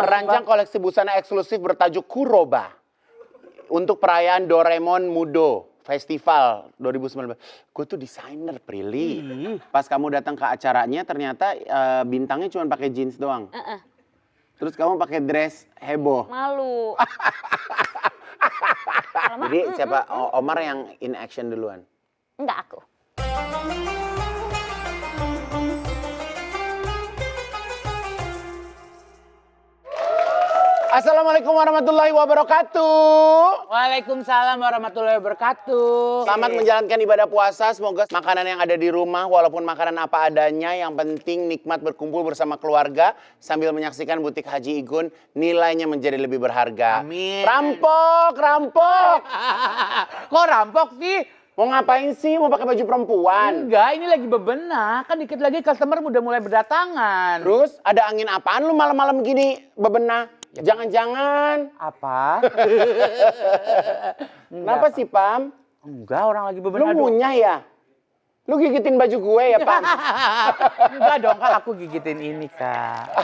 merancang koleksi busana eksklusif bertajuk Kuroba untuk perayaan Doraemon Mudo Festival 2019. Gue tuh desainer, Prilly. Pas kamu datang ke acaranya ternyata bintangnya cuma pakai jeans doang. Terus kamu pakai dress heboh. Malu. Jadi siapa Omar yang in action duluan? Enggak, aku. Assalamualaikum warahmatullahi wabarakatuh. Waalaikumsalam warahmatullahi wabarakatuh. Selamat menjalankan ibadah puasa. Semoga makanan yang ada di rumah, walaupun makanan apa adanya, yang penting nikmat berkumpul bersama keluarga sambil menyaksikan butik Haji Igun, nilainya menjadi lebih berharga. Amin. Rampok, rampok. Kok rampok sih? Mau ngapain sih? Mau pakai baju perempuan? Enggak, ini lagi bebenah. Kan dikit lagi customer udah mulai berdatangan. Terus ada angin apaan lu malam-malam gini bebenah? Jangan-jangan. Apa? Kenapa sih, Pam? Enggak, orang lagi Lu bebenah. munyah ya? Lu gigitin baju gue ya, Pam? Enggak dong, Kak. Aku gigitin ini, Kak.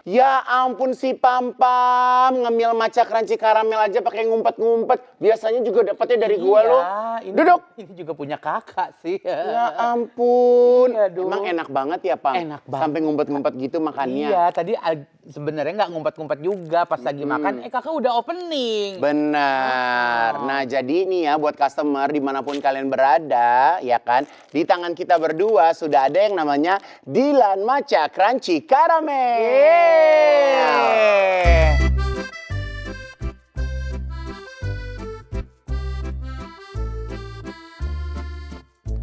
Ya ampun si Pam-Pam, ngemil maca crunchy karamel aja pakai ngumpet-ngumpet. Biasanya juga dapetnya dari gua lo. Duduk. Ini juga punya kakak sih. Ya ampun. Iya, Duk. Emang enak banget ya, Pam? Enak banget. Sampai ngumpet-ngumpet gitu makannya. Iya, tadi sebenarnya nggak ngumpet-ngumpet juga pas lagi makan. Kakak udah opening. Benar. Nah, jadi ini ya buat customer dimanapun kalian berada, ya kan? Di tangan kita berdua sudah ada yang namanya Dilan Maca Crunchy Caramel.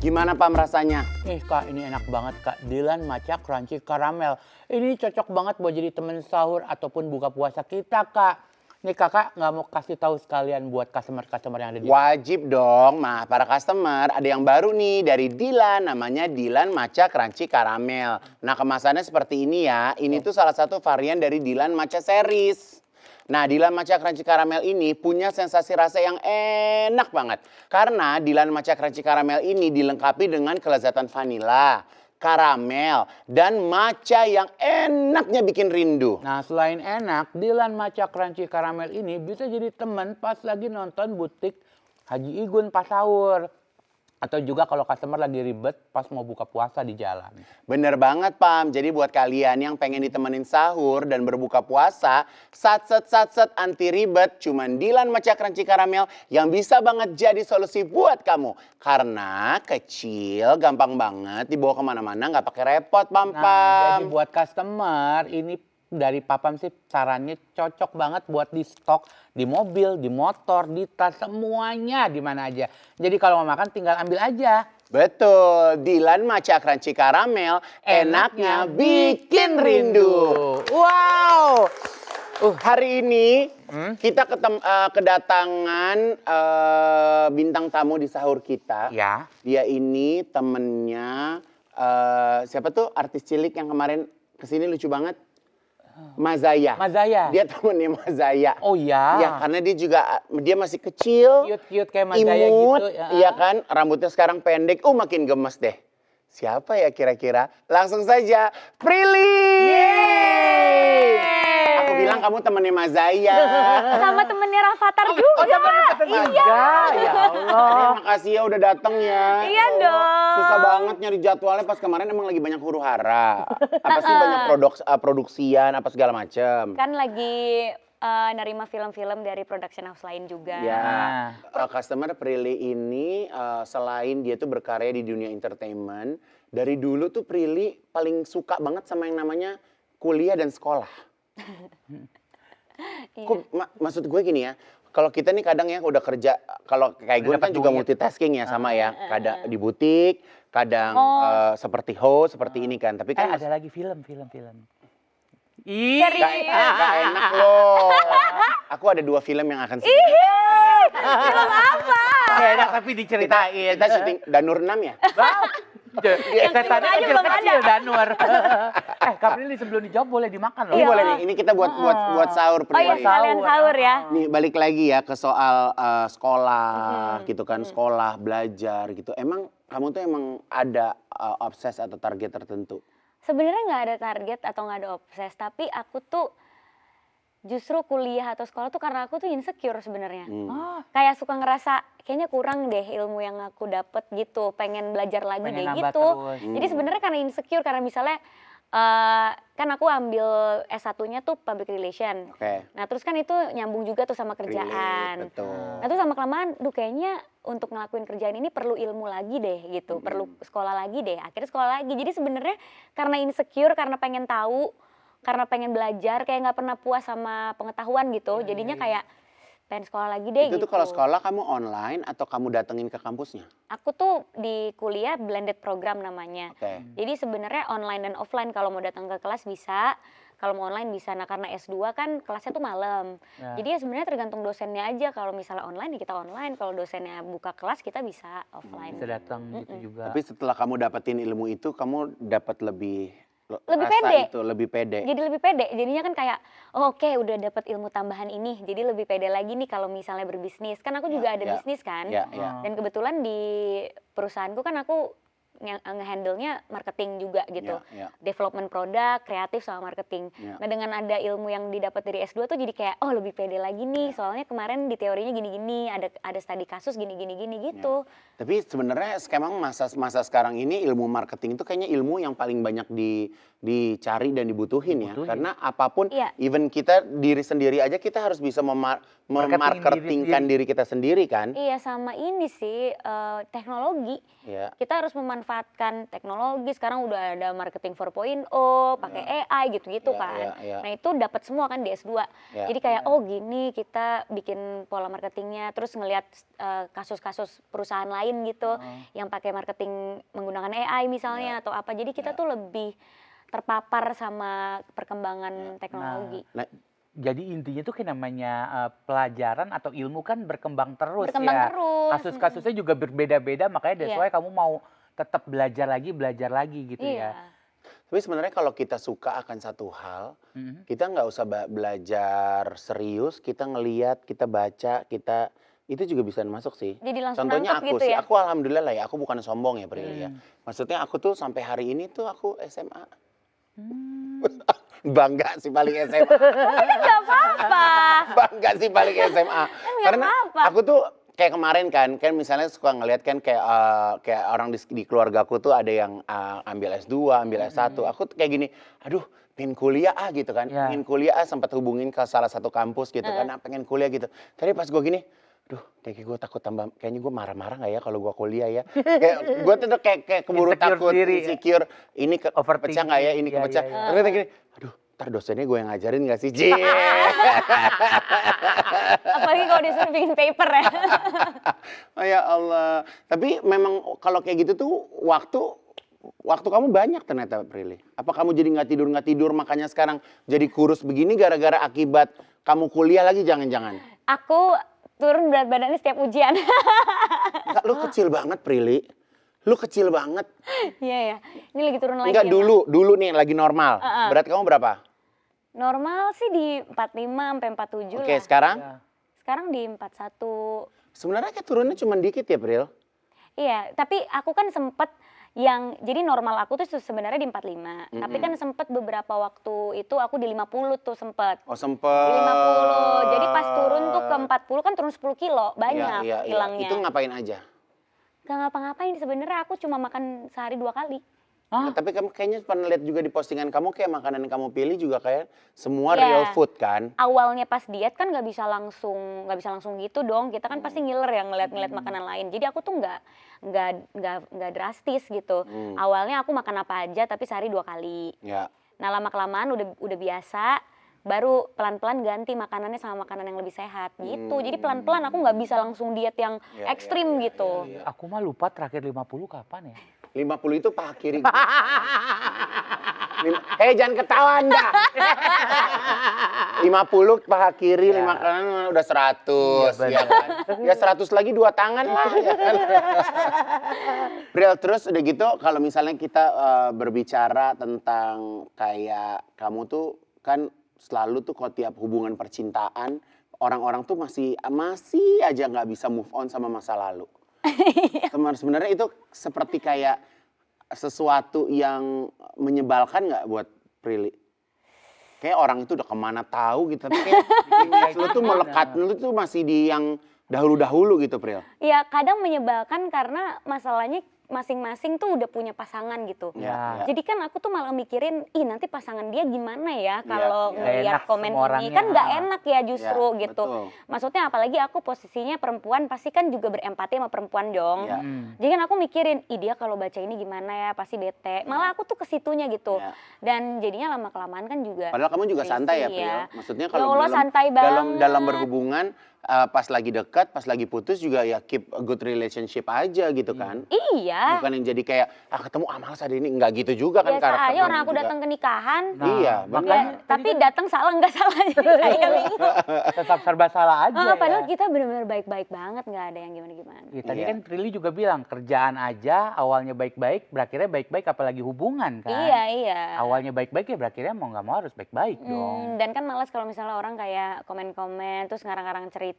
Gimana Pam rasanya? Kak, ini enak banget Kak. Dilan Maca Crunchy Caramel. Ini cocok banget buat jadi temen sahur ataupun buka puasa kita Kak. Nih kakak nggak mau kasih tahu sekalian buat customer-customer yang ada di Wajib dong, nah para customer ada yang baru nih dari Dilan, namanya Dilan Maca Crunchy Caramel. Nah kemasannya seperti ini ya, ini tuh salah satu varian dari Dilan Maca Series. Nah Dilan Maca Crunchy Caramel ini punya sensasi rasa yang enak banget. Karena Dilan Maca Crunchy Caramel ini dilengkapi dengan kelezatan vanila, karamel, dan matcha yang enaknya bikin rindu. Nah selain enak, Dilan Maca Crunchy Caramel ini bisa jadi teman pas lagi nonton butik Haji Igun pas sahur. Atau juga kalau customer lagi ribet pas mau buka puasa di jalan. Bener banget Pam, jadi buat kalian yang pengen ditemenin sahur dan berbuka puasa, sat-set anti ribet, cuman Dilan Maca Crunchy Caramel yang bisa banget jadi solusi buat kamu. Karena kecil, gampang banget dibawa kemana-mana nggak pakai repot Pam-Pam. Nah, jadi buat customer ini dari Papam sih sarannya cocok banget buat di stok, di mobil, di motor, di tas, semuanya di mana aja. Jadi kalau mau makan tinggal ambil aja. Betul, Dilan Maca Crunchy Caramel enaknya bikin rindu. Wow. Hari ini kita kedatangan bintang tamu di sahur kita. Ya. Dia ini temennya siapa tuh artis cilik yang kemarin kesini lucu banget. Mazaya. Mazaya. Dia temennya Mazaya. Oh ya. Ya karena dia masih kecil. Cute kayak Mazaya imut, gitu. Iya kan, rambutnya sekarang pendek. Makin gemes deh. Siapa ya kira-kira? Langsung saja, Prilly. Aku bilang kamu temennya Mazaya. Sama temennya Rafathar juga. Oh, iya. Ya Allah. Makasih ya udah datang ya. Iya dong. Susah banget nyari jadwalnya pas kemarin emang lagi banyak huru hara. Apa sih banyak produksian apa segala macem. Kan lagi nerima film-film dari production house lain juga. Ya, customer Prilly ini selain dia tuh berkarya di dunia entertainment, dari dulu tuh Prilly paling suka banget sama yang namanya kuliah dan sekolah. Maksud gue gini ya, kalau kita nih kadang ya udah kerja, kalau kayak gue kan juga multitasking ya sama ya, kadang di butik, kadang seperti host, seperti ini kan. Tapi kan ada lagi film. Iya. Gak enak loh. Aku ada 2 film yang akan Film apa? Gak enak tapi diceritain. Kita syuting Danur 6 ya? Setannya kecil-kecil Danur. Kak Prilly sebelum dijawab boleh dimakan loh. Ini boleh nih, ini kita buat sahur Oh iya, Prilly. sekalian sahur ya. Nih balik lagi ya ke soal sekolah gitu kan, sekolah, belajar gitu. Emang kamu tuh emang ada obses atau target tertentu? Sebenarnya nggak ada target atau nggak ada obses, tapi aku tuh Justru kuliah atau sekolah tuh karena aku tuh insecure sebenarnya. Ah, Kayak suka ngerasa kayaknya kurang deh ilmu yang aku dapet gitu, pengen belajar lagi pengen deh nambah gitu. terus. Jadi sebenarnya karena insecure, karena misalnya kan aku ambil S1-nya tuh public relation. Oke. Nah terus kan itu nyambung juga tuh sama Relate, kerjaan. betul. Nah terus sama kelamaan, duh kayaknya untuk ngelakuin kerjaan ini perlu ilmu lagi deh gitu, perlu sekolah lagi deh. Akhirnya sekolah lagi. Jadi sebenarnya karena insecure, karena pengen tahu, karena pengen belajar, kayak nggak pernah puas sama pengetahuan gitu. Jadinya kayak pengen sekolah lagi deh Itu gitu. tuh kalau sekolah kamu online atau kamu datengin ke kampusnya? Aku tuh di kuliah blended program namanya. Oke. Jadi sebenarnya online dan offline, kalau mau datang ke kelas bisa, kalau mau online bisa. Nah karena S2 kan kelasnya tuh malam. Ya. Jadi ya sebenarnya tergantung dosennya aja. Kalau misalnya online ya kita online, kalau dosennya buka kelas kita bisa offline. Bisa datang gitu juga. Tapi setelah kamu dapetin ilmu itu, kamu dapat lebih Lebih rasa pede. itu lebih pede. Jadi lebih pede. Jadinya kan kayak oh, oke udah dapat ilmu tambahan ini. Jadi lebih pede lagi nih kalau misalnya berbisnis. Kan aku juga ada ya. bisnis kan. Ya, ya. Dan kebetulan di perusahaanku kan aku nge-handle-nya marketing juga gitu. Ya, ya. Development produk, kreatif sama marketing. Ya. Nah dengan ada ilmu yang didapat dari S2 tuh jadi kayak oh lebih pede lagi nih. Soalnya kemarin di teorinya gini-gini, ada studi kasus gini-gini gitu. Tapi sebenarnya emang masa sekarang ini ilmu marketing itu kayaknya ilmu yang paling banyak dicari dan dibutuhin ya. Karena apapun, Iya. even kita diri sendiri aja kita harus bisa memarketingkan diri kita sendiri kan. Iya sama ini sih teknologi. Ya. Kita harus memanfaatkan teknologi. Sekarang udah ada marketing 4.0, pakai AI gitu-gitu Ya, kan. ya. Nah itu dapat semua kan di S2. Ya. Jadi kayak oh gini kita bikin pola marketingnya, terus ngelihat kasus-kasus perusahaan lain gitu yang pakai marketing menggunakan AI misalnya atau apa. Jadi kita tuh lebih terpapar sama perkembangan teknologi. Nah, Jadi intinya tuh kayak namanya pelajaran atau ilmu kan berkembang terus Berkembang ya. terus. Kasus-kasusnya juga berbeda-beda, makanya that's Iya. why kamu mau tetap belajar lagi gitu Iya. ya. tapi sebenarnya kalau kita suka akan satu hal, Mhm. kita nggak usah belajar serius, kita ngeliat, kita baca, kita itu juga bisa masuk sih. Jadi langsung Contohnya nangkep aku gitu sih, ya? aku alhamdulillah lah ya, aku bukan sombong ya Prilly ya. Maksudnya aku tuh sampai hari ini tuh aku SMA. Bangga sih paling SMA. Gak apa-apa. Bangga sih paling SMA. Karena apa-apa. aku tuh kayak kemarin kan misalnya suka ngeliat kan kayak orang di keluargaku tuh ada yang ambil S2, ambil S1. Aku tuh kayak gini, aduh pengen kuliah gitu kan. Ya. Pengen kuliah sempat hubungin ke salah satu kampus gitu kan, pengen kuliah gitu. Tapi pas gue gini, aduh kayaknya gue takut kayaknya gue marah-marah gak ya kalau gue kuliah ya. Kayak gue tuh kayak keburu Insecure takut, sendiri ya. insecure. Ini Overthinking. kepecah gak ya, ini Iya, kepecah. iya, iya. Terus kayak gini, aduh ntar dosennya gue yang ngajarin gak sih, Cie? Apalagi kalau disuruh bikin paper ya. Oh, ya Allah. Tapi memang kalau kayak gitu tuh waktu kamu banyak ternyata Prilly. Apa kamu jadi nggak tidur makanya sekarang jadi kurus begini gara-gara akibat kamu kuliah lagi jangan-jangan? Aku turun berat badannya setiap ujian. Enggak, lu kecil banget Prilly. Lu kecil banget. Iya ya. Ini lagi turun lagi. Enggak ya, dulu nih lagi normal. Berat kamu berapa? Normal sih di 45 sampai 47 Oke, lah. sekarang? Ya. Sekarang di 41. Sebenarnya kayak turunnya cuma dikit ya, Pril. Iya, tapi aku kan sempet jadi normal aku tuh sebenarnya di 45. Tapi kan sempet beberapa waktu itu aku di 50 tuh sempet. Oh, sempet. Di 50. Jadi pas turun tuh ke 40 kan turun 10 kilo. Banyak Iya. hilangnya. Itu ngapain aja? Gak ngapa-ngapain sebenarnya, aku cuma makan sehari 2 kali. Hah? Tapi kamu kayaknya pernah lihat juga di postingan kamu kayak makanan yang kamu pilih juga kayak semua Iya. real food kan? Awalnya pas diet kan nggak bisa langsung gitu dong. Kita kan pasti ngiler ya ngeliat makanan lain. Jadi aku tuh nggak drastis gitu. Awalnya aku makan apa aja tapi sehari 2 kali. Ya. Nah lama kelamaan udah biasa. Baru pelan-pelan ganti makanannya sama makanan yang lebih sehat gitu. Jadi pelan-pelan aku nggak bisa langsung diet yang ekstrim gitu. Aku mah lupa terakhir 50 kapan ya? 50 itu paha kiri. Hei, jangan ketawa Anda. 50 paha kiri, 5 kanan udah 100. Iya, Ya, kan? Ya 100 lagi 2 tangan lah. Ya kan? Bril, terus udah gitu kalau misalnya kita berbicara tentang kayak kamu tuh kan selalu tuh kalau tiap hubungan percintaan orang-orang tuh masih aja nggak bisa move on sama masa lalu. Sebenarnya itu seperti kayak sesuatu yang menyebalkan nggak buat Prilly? kayak orang itu udah kemana tahu gitu. Tapi kayak image lu tuh melekat, lu tuh masih di yang dahulu-dahulu gitu, Pril. Ya kadang menyebalkan karena masalahnya masing-masing tuh udah punya pasangan gitu. Ya. Jadi kan aku tuh malah mikirin, ih nanti pasangan dia gimana ya kalau Iya. Nggak ngeliat enak komen sama ini. orangnya. Kan nggak enak ya justru Iya, gitu. betul. Maksudnya apalagi aku posisinya perempuan pasti kan juga berempati sama perempuan dong. Iya. Jadi kan aku mikirin, ih dia kalau baca ini gimana ya, pasti bete. Malah aku tuh ke situnya gitu. Iya. Dan jadinya lama-kelamaan kan juga. Padahal kamu juga santai ya, risih Pril. Maksudnya Ya kalau Allah, santai dalam banget. berhubungan pas lagi dekat, pas lagi putus juga ya keep a good relationship aja gitu kan. Iya. Bukan yang jadi kayak ketemu males ada ini, enggak gitu juga kan Biasa karakter aja kamu orang aku juga. datang ke nikahan. Iya, Nah, benar. Ya, tapi datang salah nggak salah jadi saya bingung. Tetap serba salah aja Padahal ya. kita benar-benar baik-baik banget, nggak ada yang gimana-gimana. Ya, tadi Iya. kan Prilly juga bilang kerjaan aja awalnya baik-baik, berakhirnya baik-baik apalagi hubungan kan. Iya. Awalnya baik-baik ya berakhirnya mau nggak mau harus baik-baik dong. Dan kan malas kalau misalnya orang kayak komen-komen terus ngarang-ngarang cerita.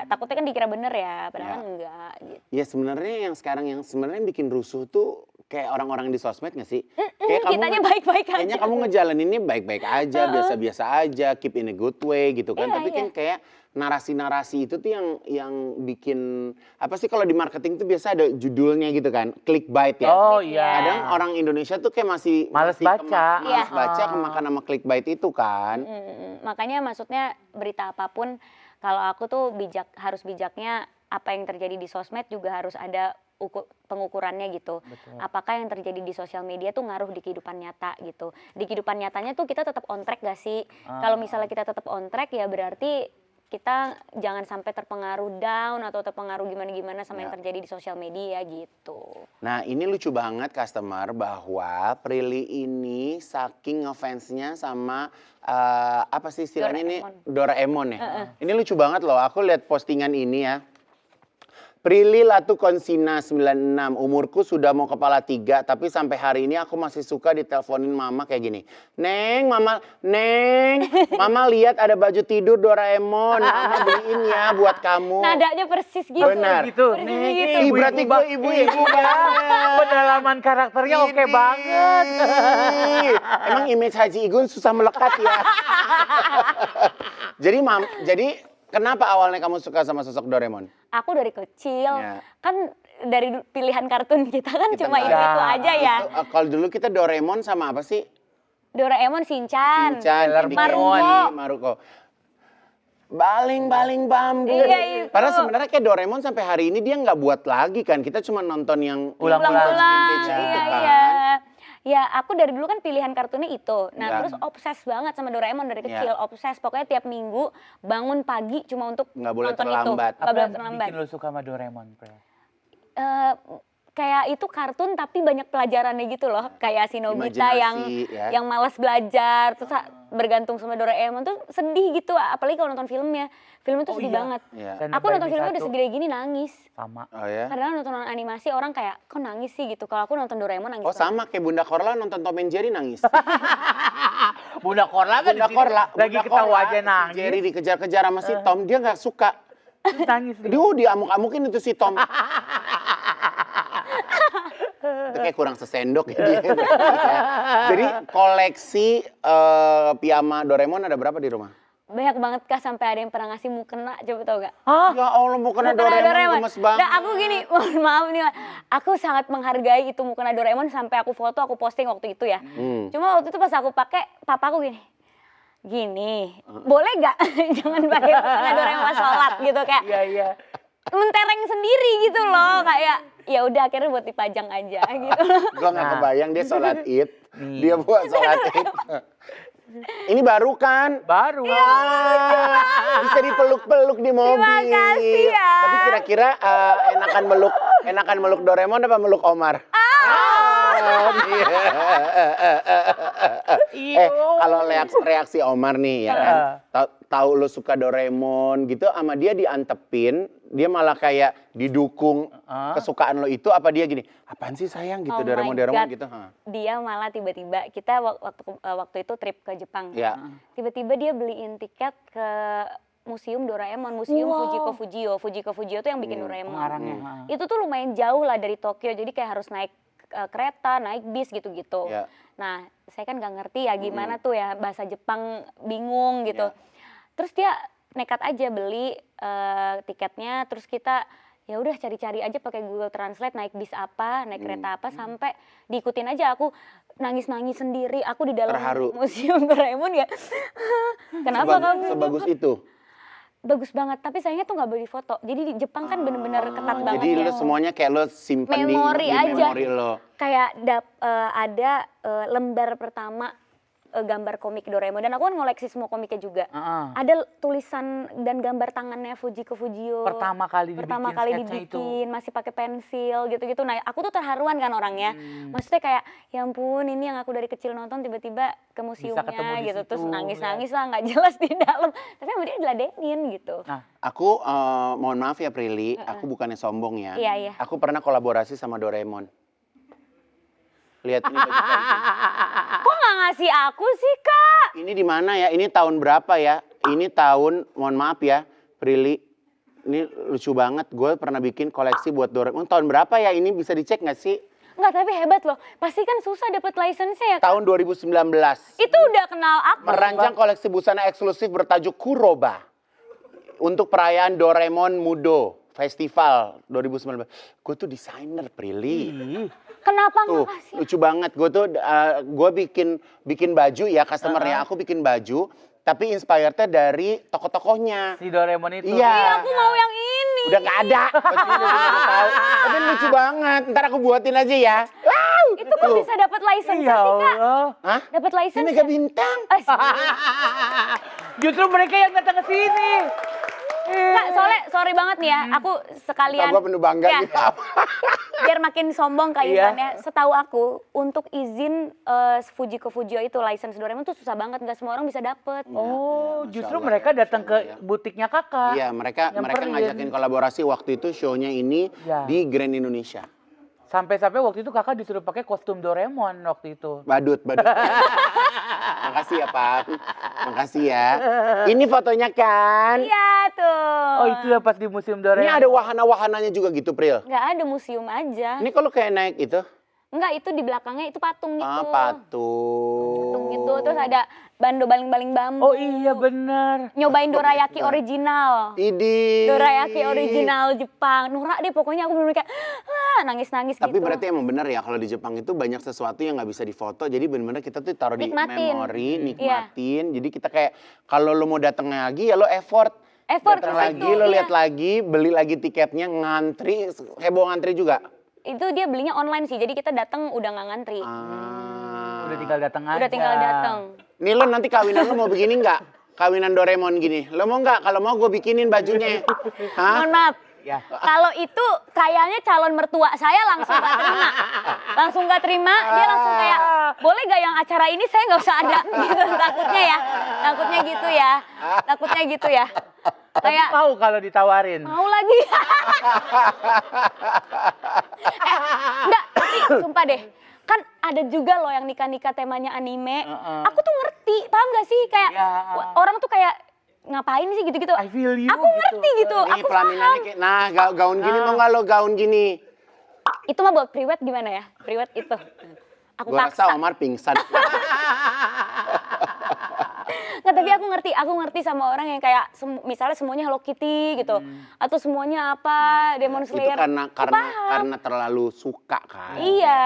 Takutnya kan dikira bener ya, padahal Iya. kan enggak gitu. Ya sebenarnya yang sekarang yang sebenarnya bikin rusuh tuh kayak orang-orang di sosmed nggak sih? Kayak Kitanya baik-baik aja. kayaknya kamu ngejalaninnya baik-baik aja, biasa-biasa aja, keep in a good way gitu kan. Iya, Tapi kan kayak narasi-narasi itu tuh yang bikin apa sih kalau di marketing tuh biasa ada judulnya gitu kan, clickbait ya. Oh Klik iya. ya. Kadang orang Indonesia tuh kayak masih Males baca. males Iya. baca kemakan sama clickbait itu kan. Makanya maksudnya berita apapun kalau aku tuh harus bijaknya apa yang terjadi di sosmed juga harus ada pengukurannya gitu. Betul. Apakah yang terjadi di sosial media tuh ngaruh di kehidupan nyata gitu. Di kehidupan nyatanya tuh kita tetap on track gak sih? Kalau misalnya kita tetap on track ya berarti kita jangan sampai terpengaruh down atau terpengaruh gimana-gimana sama yang terjadi di sosial media gitu. Nah ini lucu banget customer bahwa Prilly ini saking ngefansnya sama apa sih istilahnya ini Doraemon ya. Ini lucu banget loh, aku lihat postingan ini ya. Prilly Latu Konsina 96, umurku sudah mau kepala 3, tapi sampai hari ini aku masih suka diteleponin mama kayak gini. Neng, mama lihat ada baju tidur Doraemon, mama beliin ya buat kamu. Nadanya persis gitu. Benar. Gitu. Persis gitu. Ih, berarti gue ibu banget. Pendalaman karakternya oke banget. Ih, emang image Haji Igun susah melekat ya. jadi kenapa awalnya kamu suka sama sosok Doraemon? Aku dari kecil, Ya. kan dari pilihan kartun kita kan Kita cuma nggak itu ada. aja ya. Kalau dulu kita Doraemon sama apa sih? Doraemon, Shinchan, Shinchan, Maruko. Baling bambu. Iya, itu. Padahal sebenarnya kayak Doraemon sampai hari ini dia nggak buat lagi kan. Kita cuma nonton yang Ulang-ulang. vintage gitu Iya, kan. iya. Ya aku dari dulu kan pilihan kartunnya itu. Nah Ya. terus obses banget sama Doraemon dari kecil. Obses, pokoknya tiap minggu bangun pagi cuma untuk Nggak boleh nonton terlambat. itu. Nggak Apa boleh yang terlambat. bikin lo suka sama Doraemon, Pre? Kayak itu kartun tapi banyak pelajarannya gitu loh. Kayak si Nobita Imajinasi, ya. yang malas belajar. Terus bergantung sama Doraemon tuh sedih gitu. Apalagi kalau nonton filmnya. Filmnya tuh sedih banget. Iya. Dan Aku nonton Barbie filmnya udah satu segede gini nangis. sama. Oh ya. Kadang nonton animasi orang kayak, kok nangis sih gitu. Kalau aku nonton Doraemon nangis Oh banget. sama kayak Bunda Korla nonton Tom and Jerry nangis. Bunda Korla kan Bunda di sini Korla lagi Bunda ketawa Korla, aja si nangis. Jerry dikejar-kejar sama si Tom, dia nggak suka. Terus nangis dia. Dia diamuk-amukin itu si Tom. Itu kayak kurang sesendok ya dia. Jadi koleksi piyama Doraemon ada berapa di rumah? Banyak banget Kak, sampai ada yang pernah ngasih mukena, coba tau gak? Ya Allah mukena Doraemon gemes banget. Nah aku gini, mohon maaf nih, aku sangat menghargai itu mukena Doraemon sampai aku foto, aku posting waktu itu ya. Cuma waktu itu pas aku pakai, papa aku gini, boleh gak jangan pakai mukena Doraemon pas sholat gitu kayak. Iya, iya. Mentereng sendiri gitu loh, kayak ya udah akhirnya buat dipajang aja gitu. Gua nggak kebayang dia sholat id, dia buat sholat id. Ini baru kan? Baru. Bisa dipeluk-peluk di mobil. Terima kasih ya. Tapi kira-kira enakan meluk Doraemon apa meluk Omar? Kalau reaksi Omar nih ya kan, tahu lo suka Doraemon gitu, sama dia diantepin, dia malah kayak didukung kesukaan lo itu, apa dia gini, apaan sih sayang gitu Oh my Doraemon God. gitu. Dia malah tiba-tiba, kita waktu itu trip ke Jepang. Ya. Tiba-tiba dia beliin tiket ke Museum Doraemon, Museum Fujiko Fujio tuh yang bikin Doraemon. Pengarangnya. Itu tuh lumayan jauh lah dari Tokyo, jadi kayak harus naik kereta, naik bis gitu-gitu. Ya. Nah, saya kan nggak ngerti ya gimana tuh ya bahasa Jepang, bingung gitu. Ya. Terus dia nekat aja beli tiketnya, terus kita ya udah cari-cari aja pakai Google Translate naik bis apa, naik kereta apa sampai diikutin aja. Aku nangis-nangis sendiri, aku di dalam Terharu. museum Doraemon ya. Kenapa kamu? Sebagus itu. Bagus banget, tapi sayangnya tuh nggak boleh foto. Jadi di Jepang kan bener-bener ketat banget Jadi ya. lo semuanya kayak lo simpen Memori di aja. memori lo. Kayak ada lembar pertama gambar komik Doraemon, dan aku kan ngoleksi semua komiknya juga. Ada tulisan dan gambar tangannya Fujiko Fujio. Pertama kali sketsnya dibikin, masih pakai pensil gitu-gitu. Nah, aku tuh terharuan kan orangnya. Maksudnya kayak, ya ampun, ini yang aku dari kecil nonton tiba-tiba ke ketemu museumnya di gitu. situ, Terus nangis-nangis lah, nggak jelas di dalam. Tapi sama dia diladenin gitu. Aku mohon maaf ya Prilly, aku bukannya sombong ya. Iya, iya. Aku pernah kolaborasi sama Doraemon. Lihat ini baju kayak Kok nggak ngasih aku sih, Kak? gini. Ini di mana ya? Ini tahun berapa ya? Ini tahun, mohon maaf ya, Prilly. Ini lucu banget. Gue pernah bikin koleksi buat Doraemon. Tahun berapa ya? Ini bisa dicek nggak sih? Nggak, tapi hebat loh. Pasti kan susah dapet license-nya ya, Kak? Tahun 2019. Itu udah kenal aku. Merancang koleksi busana eksklusif bertajuk Kuroba untuk perayaan Doraemon Mudo Festival 2019. Gue tuh desainer, Prilly. Kenapa Tuh, nggak kasih? lucu banget. Gue tuh gue bikin baju ya, customernya aku bikin baju, tapi inspirednya dari tokoh-tokohnya. Si Doraemon itu. Iya. Iya, aku mau yang ini. Udah nggak ada. Bajunya udah nggak tahu. Tapi lucu banget. Ntar aku buatin aja ya. Wow. Itu kok bisa dapat license Ya sih, Kak? Allah. Hah? Dapat Ini license Mega ya? Bintang. Justru mereka yang datang ke sini. Kak, soalnya sorry banget nih ya, aku sekalian Gue penuh bangga ya, gitu. biar makin sombong Kak Iya. Irfan ya. Setahu aku untuk izin Fujiko Fujio itu license Doraemon tuh susah banget, nggak semua orang bisa dapet. Oh, Masya justru Allah mereka ya, datang Masya ke Allah ya. butiknya kakak. Iya, mereka Nyamperin. ngajakin kolaborasi waktu itu show-nya ini Ya. di Grand Indonesia. Sampai-sampai waktu itu kakak disuruh pakai kostum Doraemon waktu itu. Badut. Makasih ya, Pak. Makasih ya. Ini fotonya kan. Iya tuh. Oh, itu ya pas di museum Doraemon. Ini ada wahana-wahananya juga gitu, Pril. Nggak ada museum aja. Ini kalau kayak naik itu. Enggak, itu di belakangnya itu patung gitu. Ah, patung. Patung gitu, terus ada bando baling-baling bambu. Oh iya benar. Nyobain dorayaki original. Idi. Dorayaki original Jepang. Norak deh pokoknya, aku bener-bener kayak nangis-nangis gitu. Tapi berarti emang bener ya kalau di Jepang itu banyak sesuatu yang nggak bisa difoto. Jadi bener-bener kita tuh taruh di Nikmatin. memori, Iya. nikmatin. Jadi kita kayak kalau lo mau datang lagi ya lo effort. Effort Datang ke lagi, situ, lo iya. lihat lagi, beli lagi tiketnya, ngantri, heboh ngantri juga. Itu dia belinya online sih, jadi kita datang udah nggak ngantri. Udah tinggal datang aja. Udah tinggal datang. Nih lo nanti kawinan lo mau begini nggak? Kawinan Doraemon gini. Lo mau nggak? Kalau mau gue bikinin bajunya. Hah? Mohon maaf. Ya. Kalau itu kayaknya calon mertua saya langsung gak terima. Langsung gak terima, dia langsung kayak, boleh gak yang acara ini saya gak usah ada. Gitu, takutnya ya. Takutnya gitu ya. Takutnya gitu ya. Kayak, Mau kalau ditawarin. mau lagi. Enggak, tapi sumpah deh. Kan ada juga loh yang nikah-nikah temanya anime. Aku tuh ngerti, paham gak sih? Kayak Ya. orang tuh kayak ngapain sih gitu-gitu. I feel you Aku ngerti gitu. Nih Aku pelaminannya paham. kayak, nah gaun gini mau nggak lo gaun gini? Itu mah buat priwet gimana ya? Priwet itu. Aku Gue rasa paksa. Omar pingsan. Nggak, tapi aku ngerti sama orang yang kayak misalnya semuanya Hello Kitty gitu. Atau semuanya apa, Demon Itu Slayer. karena Aku paham. karena terlalu suka kan. Iya.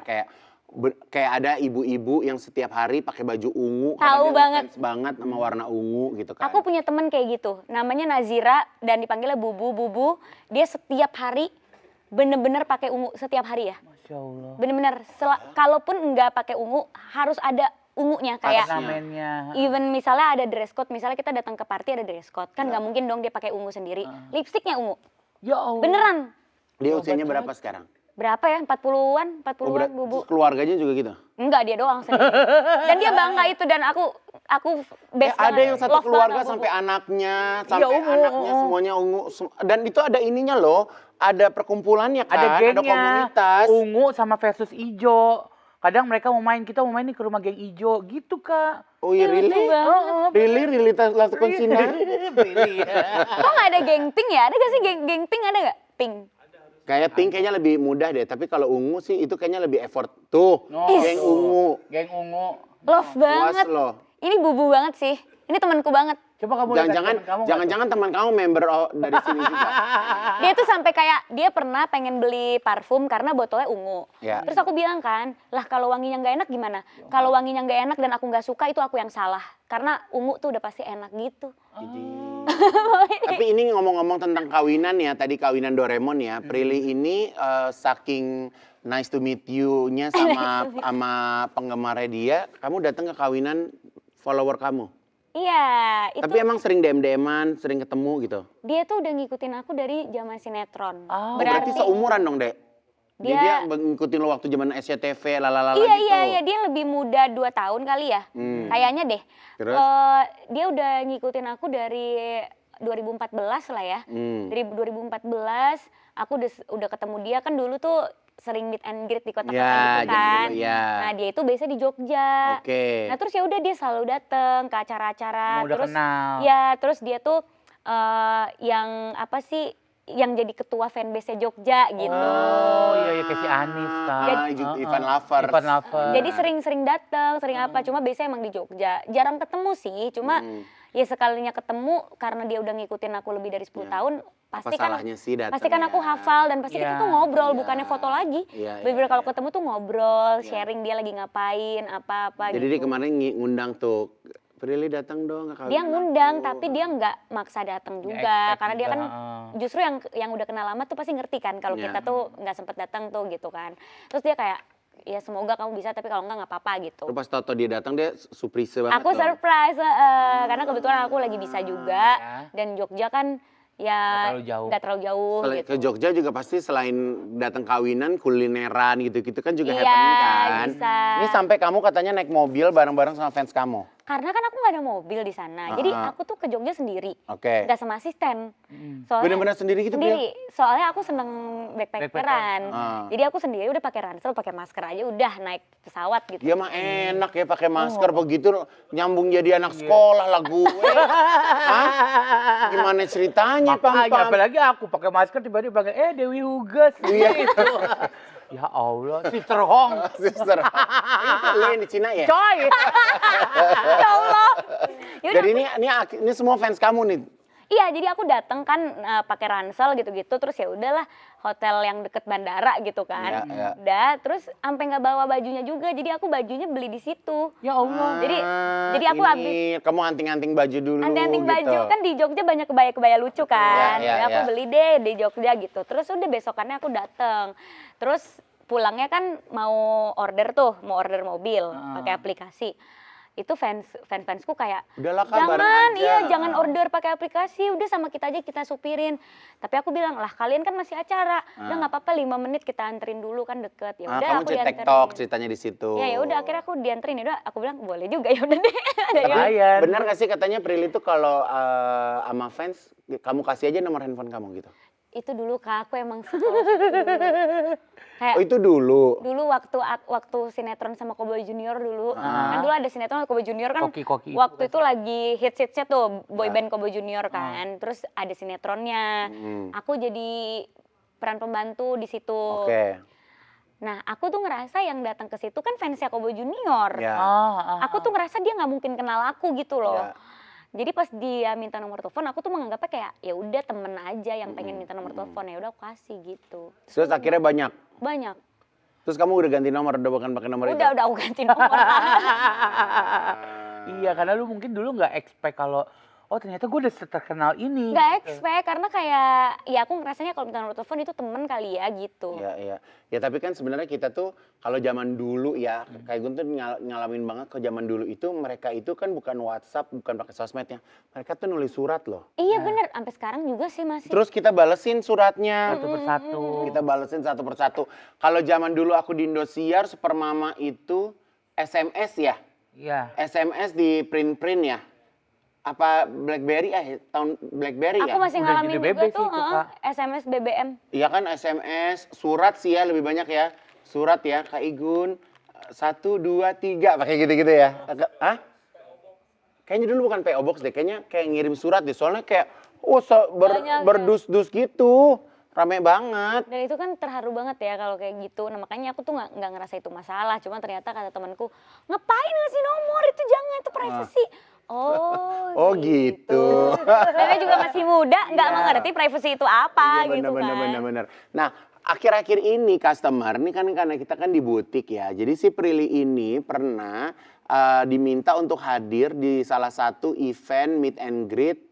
Bener-bener kayak ada ibu-ibu yang setiap hari pakai baju ungu. Tahu karena dia banget. ngefans banget sama warna ungu gitu kan. Aku punya temen kayak gitu. Namanya Nazira dan dipanggilnya Bubu. Dia setiap hari bener-bener pakai ungu setiap hari ya. Masya Allah. Bener-bener kalaupun nggak pakai ungu harus ada ungunya kayak Ornamennya. even misalnya ada dress code, misalnya kita datang ke party ada dress code, kan nggak mungkin dong dia pakai ungu sendiri. Lipstiknya ungu. Ya Allah. Beneran. Dia usianya berapa sekarang? Berapa ya? 40-an? 40-an Bubu. Keluarganya juga gitu? Enggak, dia doang sendiri. Dan dia bangga itu dan aku best Ada banget. yang satu Love keluarga banget sama sampai Bubu. anaknya, sampai ungu, anaknya ungu. semuanya ungu. Dan itu ada ininya loh, ada perkumpulannya kan, Ada gengnya. komunitas. Ungu sama versus ijo. Kadang mereka kita mau main nih ke rumah geng ijo gitu kak. Oh iya, really? Really langsung konsinar. Pilih. Kok nggak ada geng pink ya? Ada gak sih geng pink, ada gak? Pink. Kayak pink kayaknya lebih mudah deh, tapi kalau ungu sih itu kayaknya lebih effort. Tuh, Oh, geng tuh. ungu. Geng ungu. Love Puas banget. loh. Ini bubu banget sih. Ini temanku banget. Coba kamu lihat Jangan-jangan temen kamu nggak jangan-jangan teman kamu member dari sini juga. Dia tuh sampai kayak dia pernah pengen beli parfum karena botolnya ungu. Ya. Terus aku bilang kan, lah kalau wanginya nggak enak gimana? Kalau wanginya nggak enak dan aku nggak suka itu aku yang salah. Karena ungu tuh udah pasti enak gitu. Tapi ini ngomong-ngomong tentang kawinan ya, tadi kawinan Doraemon ya. Prilly ini saking nice to meet you-nya sama penggemarnya dia, kamu datang ke kawinan follower kamu. Iya, itu Tapi emang sering DM-an, sering ketemu gitu. dia tuh udah ngikutin aku dari zaman sinetron. Oh, Berarti seumuran dong, Dek. Dia Dia- ngikutin lo waktu zaman SCTV, lalala Iya, gitu. iya, dia lebih muda 2 tahun kali ya. Kayaknya deh. Terus? Dia udah ngikutin aku dari 2014 lah ya. Dari 2014 aku udah ketemu dia kan dulu tuh sering meet and greet di kota-kota Ya, gitu zaman kan. dulu, ya. Nah, dia itu biasa di Jogja. Oke. Nah, terus ya udah dia selalu dateng ke acara-acara. Emang udah Terus kenal. ya, terus dia tuh yang apa sih? Yang jadi ketua fanbase-nya Jogja gitu. Oh, iya, iya, kayak si Anis kan. Ivan Lovers. Ivan Lovers. Jadi sering-sering datang, sering apa, cuma biasanya emang di Jogja. Jarang ketemu sih, cuma ya sekalinya ketemu karena dia udah ngikutin aku lebih dari 10 tahun, pasti kan salahnya sih datang pasti kan aku ya? hafal dan pasti kita Iya. tuh ngobrol, Iya. bukannya foto lagi. Iya, Bener-bener iya, kalau iya. ketemu tuh ngobrol, sharing dia lagi ngapain, apa-apa Jadi gitu. dia kemarin ngundang tuh, Prilly datang dong ke kawinan Dia ngundang, aku." tapi dia nggak maksa datang Nggak juga, expect karena dia juga, kan heeh. justru yang udah kenal lama tuh pasti ngerti kan kalau Iya. kita tuh nggak sempet datang tuh gitu kan. Terus dia kayak, ya semoga kamu bisa, tapi kalau nggak apa-apa gitu. Terus pas tau dia datang dia surprise banget Aku dong. surprise, karena kebetulan aku lagi bisa juga, ya. dan Jogja kan ya Nggak terlalu jauh. Selain gitu. ke Jogja juga pasti selain datang kawinan, kulineran gitu-gitu kan juga Iya, happening kan. bisa. Ini sampai kamu katanya naik mobil bareng-bareng sama fans kamu. Karena kan aku nggak ada mobil di sana, jadi aku tuh ke Jogja sendiri, Oke. nggak sama asisten. Soalnya Bener-bener sendiri gitu, sendiri. Soalnya aku seneng backpackeran, Ah. jadi aku sendiri udah pakai ransel, pakai masker aja udah naik pesawat gitu. Dia mah enak ya pakai masker begitu nyambung jadi anak sekolah lah gue. Hah? Gimana ceritanya, Makanya, Pam? apalagi aku pakai masker tiba-tiba pakai Dewi Huges gitu. Ya Allah, Sister Hong. Sister. Itu lo yang di Cina ya? Coy. Ya Allah. Yaudah, Jadi ini semua fans kamu nih. iya, jadi aku datang kan pakai ransel gitu-gitu, terus ya udahlah hotel yang deket bandara gitu kan. Iya, iya. Udah, terus sampai nggak bawa bajunya juga, jadi aku bajunya beli di situ. Ya Allah. Jadi aku habis Kamu anting-anting baju dulu anting gitu. baju kan di Jogja banyak kebaya-kebaya lucu kan. Iya, iya, Jadi aku iya. beli deh di Jogja gitu. Terus udah besokannya aku dateng. Terus pulangnya kan mau order mobil pakai aplikasi. Itu fansku kayak Udahlah, Kak, bareng jangan, aja." iya jangan order pakai aplikasi, udah sama kita aja kita supirin. Tapi aku bilang lah kalian kan masih acara, udah nggak apa-apa 5 menit kita anterin dulu kan deket. Ya udah Kamu aku cek dianterin. TikTok ceritanya di situ. Ya udah akhirnya aku dianterin, ya udah aku bilang boleh juga ya udah deh. Tapi Lumayan. benar gak sih katanya Prilly itu kalau sama fans kamu kasih aja nomor handphone kamu gitu? Itu dulu Kak, aku emang sekolah dulu. Kayak Oh itu dulu. dulu waktu sinetron sama Koboy Junior dulu. Kan dulu ada sinetron sama Koboy Junior kan. Koki-koki itu Waktu itu lagi hits-hitsnya tuh boyband Koboy Junior kan. Terus ada sinetronnya. Aku jadi peran pembantu di situ. Oke. Nah, aku tuh ngerasa yang datang ke situ kan fansnya Koboy Junior. Ya. Aku tuh ngerasa dia nggak mungkin kenal aku gitu loh. Ya. Jadi pas dia minta nomor telepon, aku tuh menganggapnya kayak ya udah temen aja yang pengen minta nomor telepon, ya udah aku kasih gitu. Terus akhirnya banyak. Banyak. Terus kamu udah ganti nomor, udah bukan pakai nomor itu? Udah aku ganti nomor. Iya, karena lu mungkin dulu nggak expect kalau oh ternyata gue udah terkenal ini. Nggak gitu. expect karena kayak ya aku ngerasanya kalau minta nomor telepon itu temen kali ya gitu. Iya, iya. Ya tapi kan sebenarnya kita tuh kalau zaman dulu ya, kayak gue tuh ngalamin banget ke zaman dulu itu mereka itu kan bukan WhatsApp, bukan pakai sosmednya. Mereka tuh nulis surat loh. Iya bener, sampai sekarang juga sih masih. Terus kita balesin suratnya. Satu persatu. Kita balesin satu persatu. Kalau zaman dulu aku di Indosiar, Supermama itu SMS ya? Iya. SMS di print-print ya? Apa BlackBerry tahun BlackBerry ya? Aku masih Udah ngalamin jadi juga BB sih tuh itu, Kak. SMS BBM. Iya kan SMS, surat sih ya lebih banyak ya. Surat ya, Kak Igun, 1, 2, 3, pakai gitu-gitu ya. Hah? Kayaknya dulu bukan PO Box deh, kayaknya kayak ngirim surat deh. Soalnya kayak, Banyak ya. berdus-dus gitu. Rame banget. Dan itu kan terharu banget ya kalau kayak gitu. Nah makanya aku tuh nggak ngerasa itu masalah. Cuma ternyata kata temanku, ngapain ngasih nomor, itu jangan, itu privacy. Oh gitu. Karena juga masih muda, nggak Iya. mengerti privacy itu apa Iya, gitu kan. bener. Nah, akhir-akhir ini customer, ini kan karena kita kan di butik ya. Jadi si Prilly ini pernah diminta untuk hadir di salah satu event meet and greet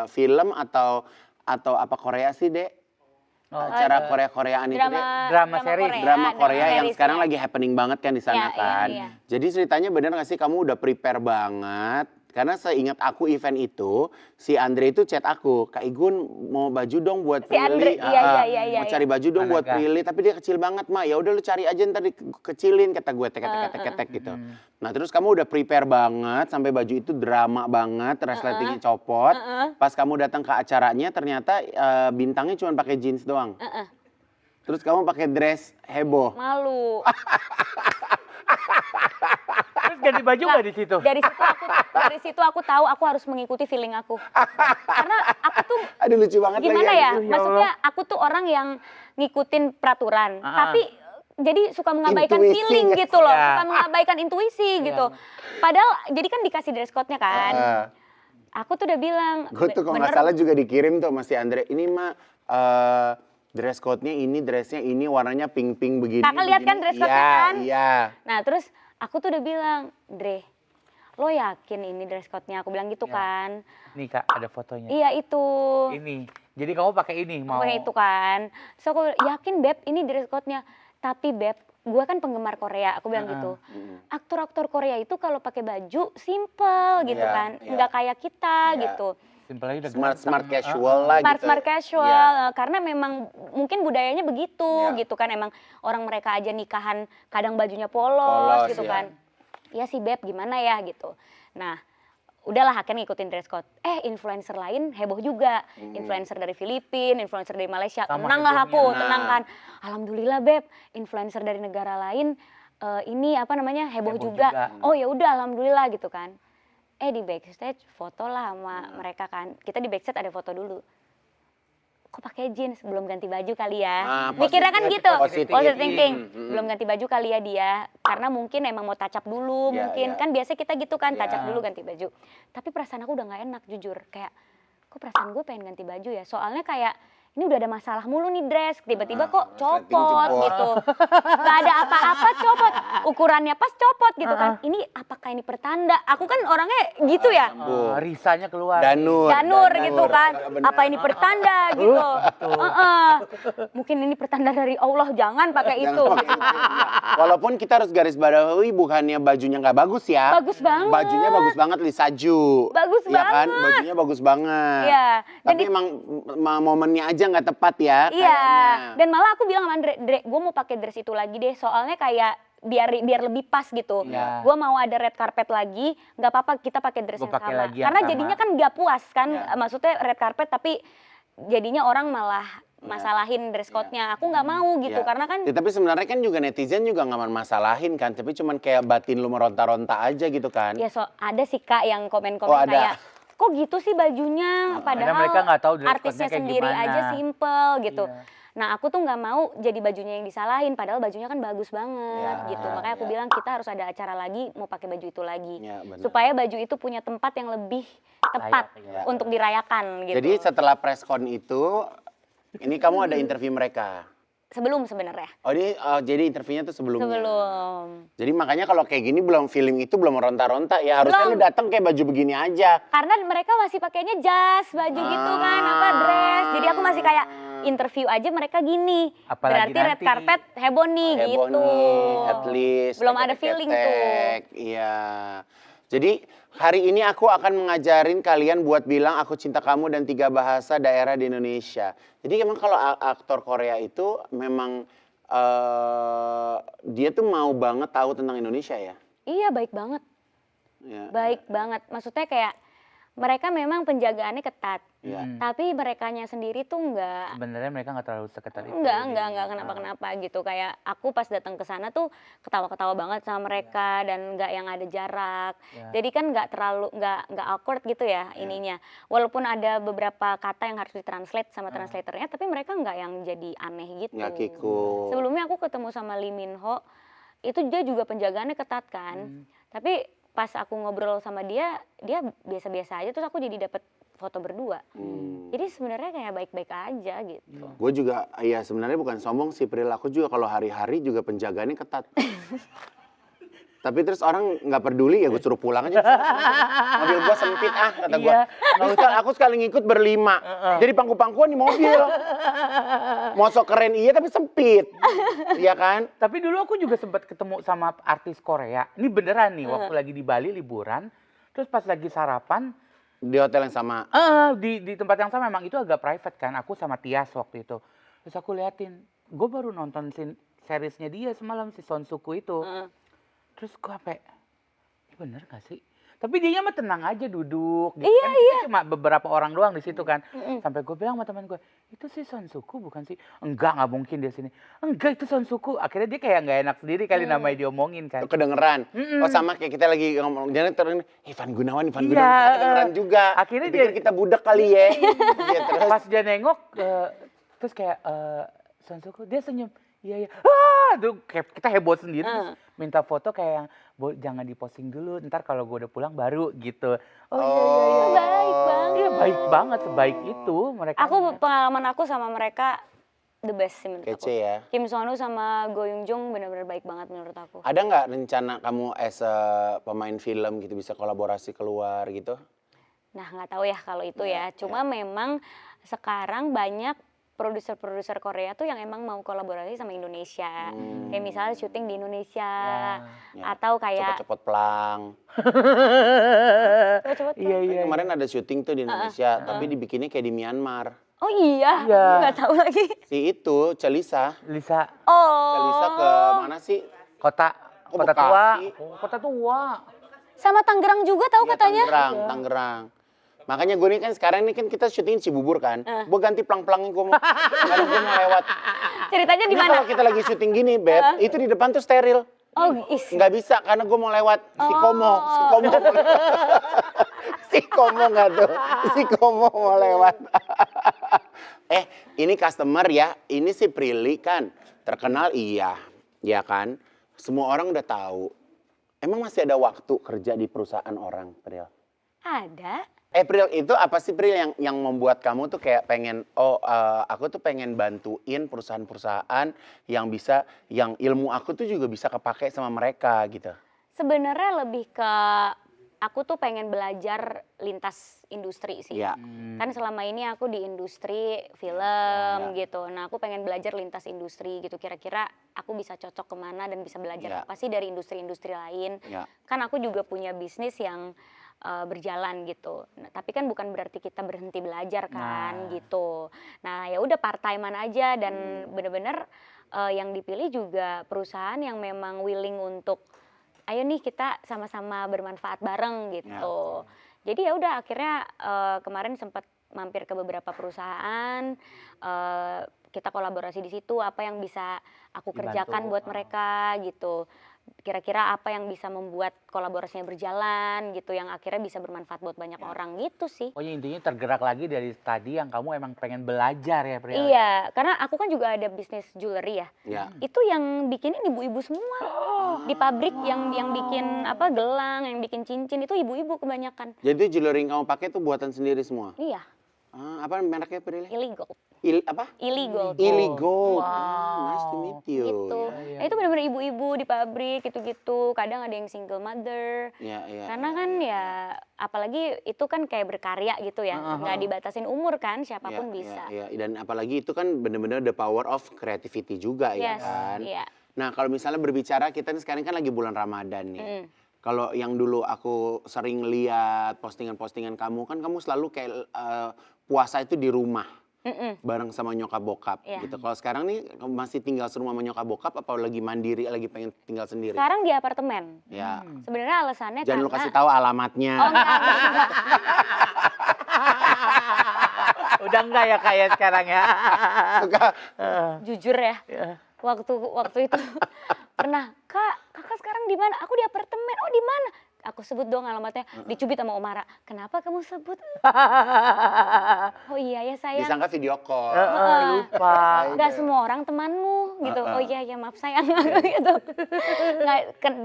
film atau apa Korea sih, Dek? Acara Korea-Koreaan itu, Dek. Drama series. Drama Korea yang series, sekarang ya. lagi happening banget kan di sana Iya, iya, kan. iya. Jadi ceritanya bener gak sih kamu udah prepare banget? Karena seingat aku event itu, si Andre itu chat aku, Kak Igun mau baju dong buat Si Andre, Prilly. iya. Mau cari baju dong buat Managa. Prilly, tapi dia kecil banget, Ma. Ya udah lu cari aja ntar dikecilin, kata gue tek gitu. Nah terus kamu udah prepare banget, sampai baju itu drama banget, resletingnya copot. Pas kamu datang ke acaranya, ternyata bintangnya cuma pakai jeans doang. Terus kamu pakai dress heboh. Malu. Terus ganti baju nggak di situ? Dari situ aku tahu aku harus mengikuti feeling aku. Karena aku tuh Aduh lucu banget gimana lagi. ya? Aduh, ya Maksudnya aku tuh orang yang ngikutin peraturan, tapi jadi suka mengabaikan Intuisi feeling nggak gitu loh, sih? suka mengabaikan intuisi gitu. Padahal jadi kan dikasih dress code-nya kan. Aku tuh udah bilang, Gue tuh kalau nggak salah juga dikirim tuh sama si Andre. Ini mah dress code-nya ini, dressnya ini, warnanya pink-pink begini. Kakak lihat kan dress code-nya kan? Iya. Nah terus aku tuh udah bilang, Dre, lo yakin ini dress code-nya? Aku bilang gitu Ya. kan. Nih Kak, ada fotonya. Iya itu. Ini. Jadi kamu pakai ini mau. Pokoknya itu kan. So aku yakin Beb ini dress code-nya. Tapi Beb, gue kan penggemar Korea, aku bilang gitu. Aktor-aktor Korea itu kalau pakai baju simple gitu Iya, kan. iya. Nggak kayak kita Iya. gitu. Simpel aja udah Smart ganteng. casual lah gitu. Smart casual. Karena memang mungkin budayanya begitu Iya. gitu kan. Emang orang mereka aja nikahan kadang bajunya polos Polos, gitu iya. kan. Iya sih Beb, gimana ya gitu. Nah, udahlah akhirnya ngikutin dress code. Influencer lain heboh juga. Influencer dari Filipina, influencer dari Malaysia. Sama Tenang lah aku, hebohnya. tenang kan. Alhamdulillah Beb, influencer dari negara lain ini apa namanya heboh Heboh juga. juga. Oh ya udah alhamdulillah gitu kan. Di backstage foto lah sama mereka kan. Kita di backstage ada foto dulu. Kok pakai jeans? Belum ganti baju kali ya. Mikirnya kan positive- gitu. positive Positive thinking. thinking. Belum ganti baju kali ya dia. Karena mungkin emang mau touch up dulu Iya, mungkin. iya. Kan biasanya kita gitu kan, touch Iya. up dulu ganti baju. Tapi perasaan aku udah gak enak jujur. Kayak, kok perasaan gue pengen ganti baju ya? Soalnya kayak, ini udah ada masalah mulu nih dress. Tiba-tiba kok resleting copot jempol. gitu. Gak ada apa-apa copot. Ukurannya pas copot gitu kan. Ini apakah ini pertanda? Aku kan orangnya gitu ya. Risanya keluar. Danur gitu kan. Bener. Apa ini pertanda gitu. Mungkin ini pertanda dari Allah, jangan pakai Jangan itu. pakai itu. Walaupun kita harus garis bawahi bukannya bajunya nggak bagus ya. Bagus banget. Bajunya bagus banget Lisaju. Bagus Iya kan? banget. Bajunya bagus banget. Iya. Dan Tapi emang momennya aja nggak tepat ya. Iya. kayaknya. Dan malah aku bilang sama Andre, gue mau pakai dress itu lagi deh. Soalnya kayak biar lebih pas gitu. Iya. Gue mau ada red carpet lagi, nggak apa-apa kita pakai dress Gua yang pakai sama. lagi yang Karena sama. jadinya kan nggak puas kan, Iya. maksudnya red carpet tapi jadinya orang malah masalahin dress code-nya. Aku nggak mau gitu Iya. karena kan Ya, tapi sebenarnya kan juga netizen juga nggak masalahin kan, tapi cuman kayak batin lu meronta-ronta aja gitu kan. ya ada sih Kak yang komen-komen Oh, ada. kayak kok gitu sih bajunya, padahal mereka nggak tahu dress artisnya code-nya kayak sendiri gimana. aja simple gitu. Iya. Nah aku tuh nggak mau jadi bajunya yang disalahin, padahal bajunya kan bagus banget Ya, gitu. Makanya aku ya. bilang kita harus ada acara lagi, mau pakai baju itu lagi, Ya, benar. supaya baju itu punya tempat yang lebih tepat ya. untuk dirayakan gitu. Jadi setelah press con itu, ini kamu ada interview mereka. Sebelum sebenarnya. Oh ini jadi interviewnya tuh sebelumnya. Sebelum. Jadi makanya kalau kayak gini belum feeling itu belum ronta-ronta ya harusnya Belum. lu datang kayak baju begini aja. Karena mereka masih pakainya jas, baju gitu kan, apa dress. Jadi aku masih kayak interview aja mereka gini. Apalagi Berarti red nanti. carpet heboh nih Heboh gitu. nih, at least. Belum ada feeling tuh. ketek. Iya. Jadi hari ini aku akan mengajarin kalian buat bilang aku cinta kamu dan 3 bahasa daerah di Indonesia. Jadi emang kalau aktor Korea itu memang dia tuh mau banget tahu tentang Indonesia ya. Iya baik banget. Ya. Baik banget. Maksudnya kayak mereka memang penjagaannya ketat. Iya. Tapi merekanya sendiri tuh enggak. Sebenarnya mereka nggak terlalu seketat itu. Enggak kenapa-kenapa gitu. Kayak aku pas datang ke sana tuh ketawa-ketawa banget sama mereka dan enggak yang ada jarak. Ya. Jadi kan enggak terlalu enggak awkward gitu ya ininya. Walaupun ada beberapa kata yang harus ditranslate sama translatornya, tapi mereka enggak yang jadi aneh gitu. Nggak kiku. Sebelumnya aku ketemu sama Lee Min Ho, itu dia juga penjagaannya ketat kan. Tapi pas aku ngobrol sama dia biasa-biasa aja, terus aku jadi dapat foto berdua. Jadi sebenarnya kayak baik-baik aja gitu. Gue juga, ya sebenarnya bukan sombong sih, Pril. Aku juga kalau hari-hari juga penjagaannya ketat. Tapi terus orang nggak peduli, ya gue suruh pulang aja. Mobil gue sempit kata gue. Iya, Aku sekali ngikut berlima. Jadi pangku-pangkuan di mobil. Mosok keren iya tapi sempit. Iya kan? Tapi dulu aku juga sempat ketemu sama artis Korea. Ini beneran nih, waktu lagi di Bali liburan, terus pas lagi sarapan, Di hotel yang sama. di tempat yang sama memang itu agak private kan, aku sama Tias waktu itu. Terus aku liatin, gue baru nonton seriesnya dia semalam, si Son Suku itu. Terus gue ini bener gak sih? Tapi dia mah tenang aja duduk. Gitu. Iya, kan kita cuma beberapa orang doang di situ kan. Sampai gue bilang sama teman gue, itu si Son Suku bukan sih? Enggak mungkin dia sini. Enggak, itu Son Suku. Akhirnya dia kayak nggak enak sendiri kali namanya diomongin kan. Kedengeran. Oh sama kayak kita lagi ngomong. Jangan terus, Ivan Gunawan. Iya, Kita kedengeran juga. akhirnya Dipikir kita budak kali ya. Iya, terus. Pas dia nengok, terus kayak Son Suku, dia senyum. Iya. Tuh kayak kita heboh sendiri. Terus minta foto kayak yang, jangan diposting dulu, ntar kalau gue udah pulang baru gitu. Iya. Baik banget. Iya baik banget, sebaik itu mereka. Pengalaman aku sama mereka the best sih menurut aku. Kece ya. Kim Sonu sama Go Young Jung benar-benar baik banget menurut aku. Ada nggak rencana kamu as a pemain film gitu bisa kolaborasi keluar gitu? Nah nggak tahu ya kalau itu ya. Cuma memang sekarang banyak produser-produser Korea tuh yang emang mau kolaborasi sama Indonesia. Kayak misalnya syuting di Indonesia. Ya. Atau kayak Cepet-cepet pelang. cepet-cepet. Iya. Kemarin ada syuting tuh di Indonesia, tapi dibikinnya kayak di Myanmar. Oh iya, Iya. nggak tahu lagi. Si itu, Celisa. Lisa, Celisa ke Oh, mana sih? kota Bekasi? tua. Kota tua. sama Tangerang juga tahu Iya, katanya. Tangerang. Makanya gue nih kan sekarang ini kan kita syuting Cibubur kan. Gue ganti plang-plangnya gue mau. Karena gue mau lewat. Ceritanya di Nah, mana? kalau kita lagi syuting gini, Beb, itu di depan tuh steril. Oh, Nggak bisa karena gue mau lewat si Komo. Si Komo nggak tuh. Si Komo mau lewat. Ini customer ya. Ini si Prilly kan. Terkenal iya. Ya kan? Semua orang udah tahu. Emang masih ada waktu kerja di perusahaan orang, Pril? ada. Pril, itu apa sih Pril yang membuat kamu tuh kayak pengen, aku tuh pengen bantuin perusahaan-perusahaan yang ilmu aku tuh juga bisa kepake sama mereka gitu. Sebenarnya lebih ke aku tuh pengen belajar lintas industri sih. Iya. Kan selama ini aku di industri film gitu. Nah aku pengen belajar lintas industri gitu. Kira-kira aku bisa cocok kemana dan bisa belajar apa sih dari industri-industri lain. Iya. Kan aku juga punya bisnis yang berjalan gitu. Nah, tapi kan bukan berarti kita berhenti belajar kan gitu. Nah ya udah part time-an aja dan bener-bener yang dipilih juga perusahaan yang memang willing untuk ayo nih kita sama-sama bermanfaat bareng gitu. Jadi ya udah akhirnya kemarin sempat mampir ke beberapa perusahaan, kita kolaborasi di situ apa yang bisa aku kerjakan buat mereka gitu. Kira-kira apa yang bisa membuat kolaborasinya berjalan gitu yang akhirnya bisa bermanfaat buat banyak orang gitu sih. Pokoknya intinya tergerak lagi dari tadi yang kamu emang pengen belajar ya, Pril. Iya, karena aku kan juga ada bisnis jewelry ya. Iya. Itu yang bikinin ibu-ibu semua. Di pabrik yang bikin apa gelang, yang bikin cincin itu ibu-ibu kebanyakan. Jadi jewelry yang kamu pakai tuh buatan sendiri semua? Iya, Apa mereknya Pril? illegal. Apa? Illegal. Illegal. Wow. Nice to meet you. Gitu. Nah, itu benar-benar ibu-ibu di pabrik gitu-gitu. Kadang ada yang single mother. Iya. Karena kan ya apalagi itu kan kayak berkarya gitu ya. Nggak dibatasin umur kan, siapapun bisa. Iya. Dan apalagi itu kan benar-benar the power of creativity juga ya Yes, kan. iya. Nah kalau misalnya berbicara kita nih sekarang kan lagi bulan Ramadan nih. Kalau yang dulu aku sering lihat postingan-postingan kamu kan kamu selalu kayak puasa itu di rumah. bareng sama nyokap bokap Iya. gitu. Kalau sekarang nih masih tinggal serumah sama nyokap bokap apa lagi mandiri, lagi pengen tinggal sendiri? Sekarang di apartemen. Ya. Sebenarnya alasannya Jangan lu karena kasih tahu alamatnya. Oh enggak. Udah enggak ya kayak sekarang ya. Suka Jujur ya. Ya. Waktu itu pernah, kakak sekarang di mana? Aku di apartemen. Oh di mana? Aku sebut dong alamatnya. Dicubit sama Omara. Kenapa kamu sebut? Oh iya ya sayang. disangka video call. Lupa. Nggak semua orang temanmu gitu. Oh iya ya maaf sayang gitu.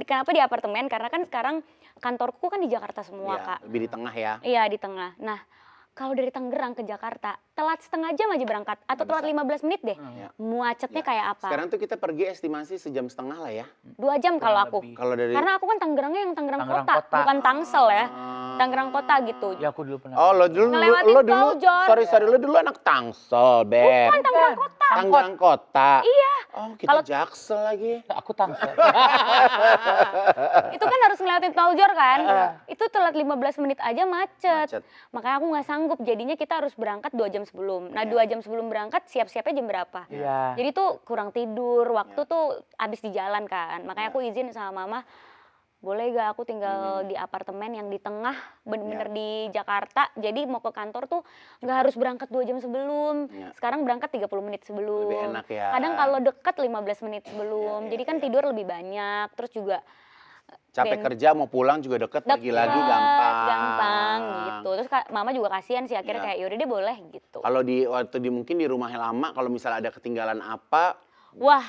Kenapa di apartemen? Karena kan sekarang kantorku kan di Jakarta semua Iya, kak. lebih di tengah ya. Iya di tengah. Nah kalau dari Tangerang ke Jakarta telat setengah jam aja berangkat atau telat 15 menit deh. Ya. Macetnya Ya. kayak apa? Sekarang tuh kita pergi estimasi sejam setengah lah ya. 2 jam kalau aku. lebih. Kalau dari Karena aku kan Tangerangnya yang Tangerang Tangerang kota, kota. bukan Tangsel ya. Tangerang kota gitu. Ya aku dulu pernah. Oh, lo dulu Ngelewatin lo dulu tol, Jor. sorry lo dulu anak Tangsel, Beb. Bukan Tangerang kota. Tangerang kota. Iya. Oh, kita Kalau- Jaksel lagi. Aku Tangsel. Itu kan harus ngelewatin tol Jor kan. Itu telat 15 menit aja macet. Macet. Makanya aku nggak sanggup. Jadinya kita harus berangkat 2 jam sebelum. Nah 2 jam sebelum berangkat siap-siapnya jam berapa? Iya. Jadi tuh kurang tidur. Waktu tuh habis di jalan kan. Makanya aku izin sama mama. Boleh gak aku tinggal di apartemen yang di tengah, bener-bener di Jakarta. Jadi mau ke kantor tuh nggak harus berangkat 2 jam sebelum. Ya. Sekarang berangkat 30 menit sebelum. Lebih enak ya. Kadang kalau deket 15 menit sebelum. Jadi kan tidur lebih banyak. Terus juga Capek Ben- kerja mau pulang juga deket, pergi deket, lagi gampang. gampang gitu. Terus mama juga kasihan sih akhirnya Ya. kayak yaudah deh boleh gitu. Kalau di waktu di mungkin di rumahnya lama, kalau misalnya ada ketinggalan apa, Wah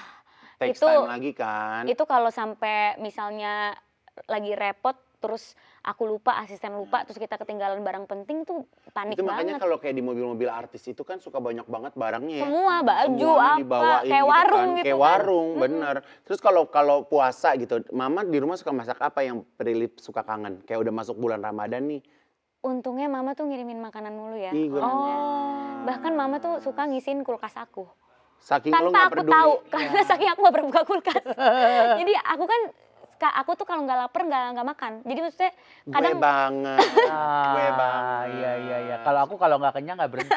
takes itu time lagi kan. itu kalau sampai misalnya lagi repot terus aku lupa, asisten lupa, terus kita ketinggalan barang penting tuh panik Itu makanya banget. kalau kayak di mobil-mobil artis itu kan suka banyak banget barangnya ya. Semua baju Semuanya apa dibawain kayak gitu warung kan. gitu Kayak kan. warung, bener. Terus kalau puasa gitu, mama di rumah suka masak apa yang Prilip suka kangen? Kayak udah masuk bulan Ramadan nih. Untungnya mama tuh ngirimin makanan mulu ya. Ih, gue orangnya. Bahkan mama tuh suka ngisiin kulkas aku. saking lo Tanpa nggak aku peduli. tahu karena saking aku gak pernah buka kulkas. Jadi aku kan aku tuh kalau nggak lapar nggak makan. Jadi maksudnya kadang Gue banget. Gue banget. Iya. Kalau nggak kenyang nggak berhenti.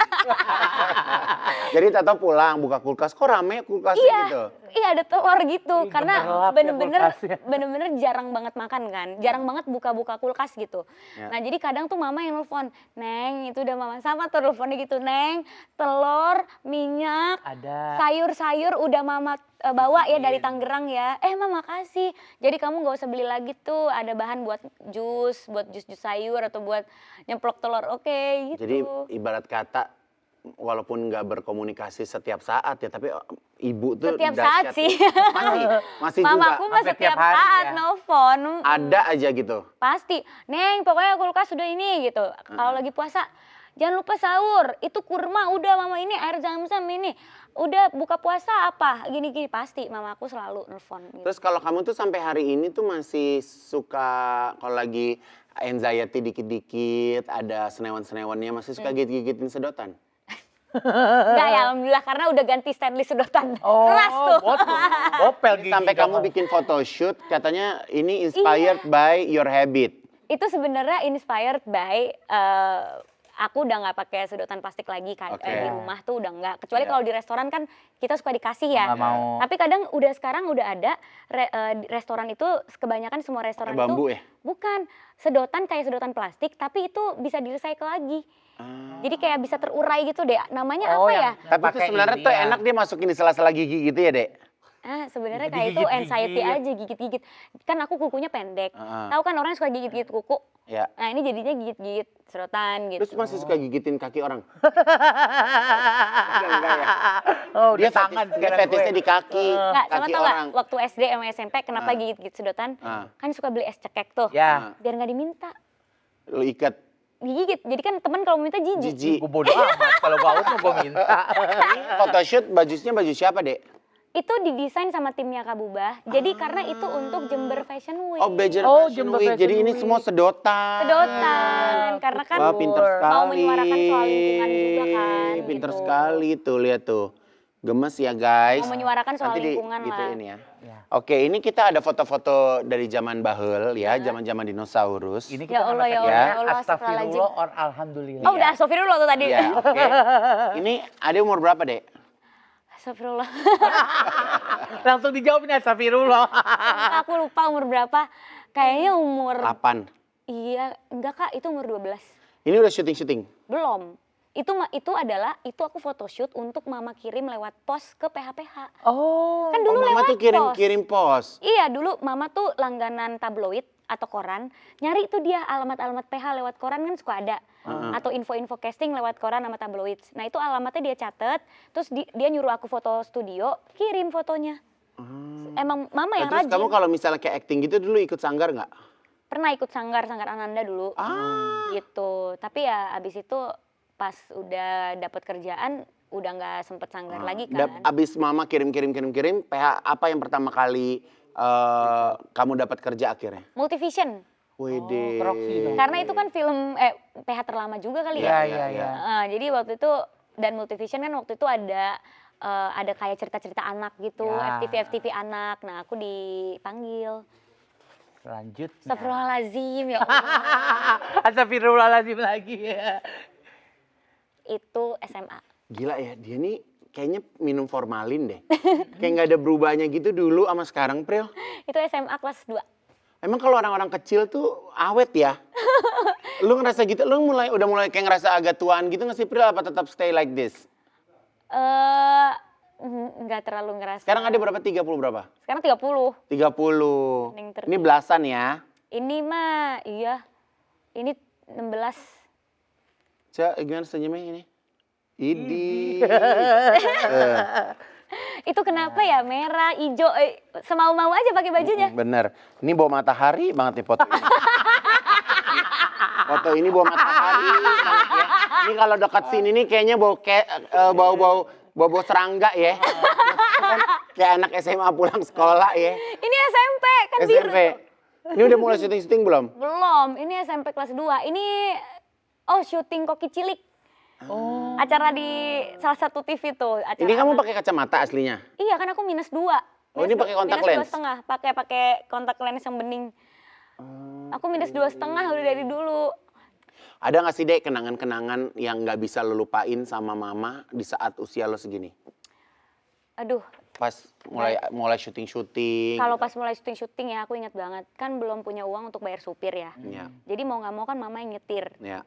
Jadi Tato pulang buka kulkas, kok rame kulkasnya iya, gitu? iya ada telur gitu. Ih, Karena gemerlap ya bener-bener kulkasnya. bener-bener jarang banget makan kan. Jarang banget buka-buka kulkas gitu. Ya. Nah jadi kadang tuh mama yang nelfon, Neng itu udah mama sama tuh nelfonnya gitu, Neng telur, minyak, Ada. sayur-sayur udah mama bawa ya dari Tangerang ya. Mama kasih. Jadi kamu nggak usah beli lagi tuh. Ada bahan buat jus sayur atau buat nyemplok telur. Oke, gitu. Jadi ibarat kata walaupun nggak berkomunikasi setiap saat ya, tapi ibu tuh Setiap saat dahsyat sih. ya. Masih juga Mamaku mah Sampai setiap tiap hari saat ya? nelfon. ada aja gitu. Pasti. Neng, pokoknya kulkas udah ini gitu. Kalau lagi puasa, jangan lupa sahur. Itu kurma udah mama ini, air zam-zam ini. Udah buka puasa apa? Gini-gini pasti mamaku selalu nelfon gitu. Terus kalau kamu tuh sampai hari ini tuh masih suka kalau lagi anxiety dikit-dikit, ada senewan-senewannya, masih suka gigit-gigitin sedotan? Enggak ya, alhamdulillah karena udah ganti Stanley sedotan. Keras tuh. Bopel gigi. Sampai kamu bikin photoshoot, katanya ini inspired by your habit. Itu sebenarnya inspired by aku udah nggak pakai sedotan plastik lagi kan. Oke. Di rumah tuh udah nggak. Kecuali Iya. kalau di restoran kan kita suka dikasih ya. Nggak mau. Tapi kadang sekarang udah ada di restoran itu kebanyakan semua restoran Pakai bambu itu ya? bukan sedotan kayak sedotan plastik tapi itu bisa di-recycle lagi. Jadi kayak bisa terurai gitu deh. Namanya Oh, apa yang- ya? Tapi itu Pakai sebenarnya ini tuh ya. enak dia masukin di sela-sela gigi gitu ya, Dek? Sebenarnya kayak itu Digigit-gigit. anxiety aja gigit-gigit. Kan aku kukunya pendek. Heeh. Tahu kan orang suka gigit-gigit kuku. Ya. Nah, ini jadinya gigit-gigit sedotan gitu. Terus masih suka gigitin kaki orang? Enggak ya? Oh, Dia udah tangan dia fetisnya di kaki, Nggak, sama kaki tau nggak orang. waktu SD sama SMP kenapa Ah. gigit-gigit sedotan? Ah. Kan suka beli es cekek tuh. Ya. Biar nggak diminta. Lu ikat Digigit. Jadi kan temen kalau minta jijik. jijik. Gue bodo amat. Kalau gue haus mau gue minta. Photoshoot bajunya baju siapa, Dek? Itu didesain sama timnya Kak Bubah. Jadi karena itu untuk Jember Fashion Week. Oh, Badger Oh, Fashion Jember Week. Fashion Jadi ini Week. semua sedotan. Sedotan. Karena kan Wah, pinter sekali. mau menyuarakan soal lingkungan juga kan. Pinter gitu. sekali tuh, lihat tuh. Gemes ya guys. Mau menyuarakan soal Nanti lingkungan lah. gituin ya. Ya. Oke, ini kita ada foto-foto dari zaman bahul ya, zaman-zaman dinosaurus. Ini Ya kita Allah, ya masak Allah, ya Allah, astagfirullah or alhamdulillah. Oh udah astagfirullah tuh tadi. Iya, oke. Ini Ade umur berapa, Dek? Astagfirullah. Langsung dijawab ini astagfirullah. Aku lupa umur berapa. Kayaknya umur 8. iya, enggak Kak, itu umur 12. Ini udah syuting-syuting? Belum. Itu aku photoshoot untuk mama kirim lewat pos ke PH-PH. Oh. Kan dulu Mama lewat tuh kirim pos. Iya, dulu mama tuh langganan tabloid atau koran. Nyari itu dia alamat-alamat PH lewat koran kan suka ada. Atau info-info casting lewat koran sama tabloid. Nah itu alamatnya dia catet, terus dia nyuruh aku foto studio, kirim fotonya. Emang mama yang Terus rajin. kamu kalau misalnya kayak acting gitu dulu ikut sanggar nggak? Pernah ikut sanggar Ananda dulu. Gitu. Tapi ya abis itu pas udah dapat kerjaan udah nggak sempet sanggar lagi kan. Abis mama kirim, PH apa yang pertama kali kamu dapat kerja akhirnya? Multivision. Wede. Proxy dong. Karena itu kan film PH terlama juga kali Iya, ya. iya. Jadi waktu itu dan Multivision kan waktu itu ada kayak cerita-cerita anak gitu, Ya. FTV anak. Nah, aku dipanggil. Selanjutnya. Astagfirullahaladzim ya Allah. Astagfirullahaladzim lagi. Itu SMA. Gila ya, dia nih kayaknya minum formalin deh. Kayak nggak ada berubahnya gitu dulu sama sekarang, Pril. Itu SMA kelas 2. Emang kalau orang-orang kecil tuh awet ya? Lu ngerasa gitu, lu udah mulai kayak ngerasa agak tuaan gitu nggak sih, Pril? Apa tetap stay like this? Nggak terlalu ngerasa. Sekarang ada berapa? 30 berapa? Sekarang 30. 30. Mending 30. Ini belasan ya? Ini mah, iya. Ini 16. Cak, gimana senyumnya ini? Idi. Itu kenapa ya merah, hijau, semau-mau aja pakai bajunya. Bener. Ini bawa matahari banget nih foto ini. Foto ini bawa matahari banget ya. Ini kalau dekat sini nih kayaknya bau serangga ya. Kayak anak SMA pulang sekolah ya. Ini SMP kan biru. SMP. Ini udah mulai syuting-syuting belum? Belum, ini SMP kelas 2. Ini syuting Koki Cilik. Oh. Acara di salah satu TV tuh. Acara Ini kamu pakai kacamata aslinya? Iya kan aku -2. Oh, ini pakai kontak lens? -2,5, pakai kontak lens yang bening. Aku -2,5 udah dari dulu. Ada nggak sih, Dek, kenangan-kenangan yang nggak bisa lo lupain sama mama di saat usia lo segini? Aduh, Pas mulai syuting-syuting. kalau pas mulai syuting ya aku ingat banget. Kan belum punya uang untuk bayar supir ya. Ya, Jadi mau nggak mau kan mama yang nyetir. ya.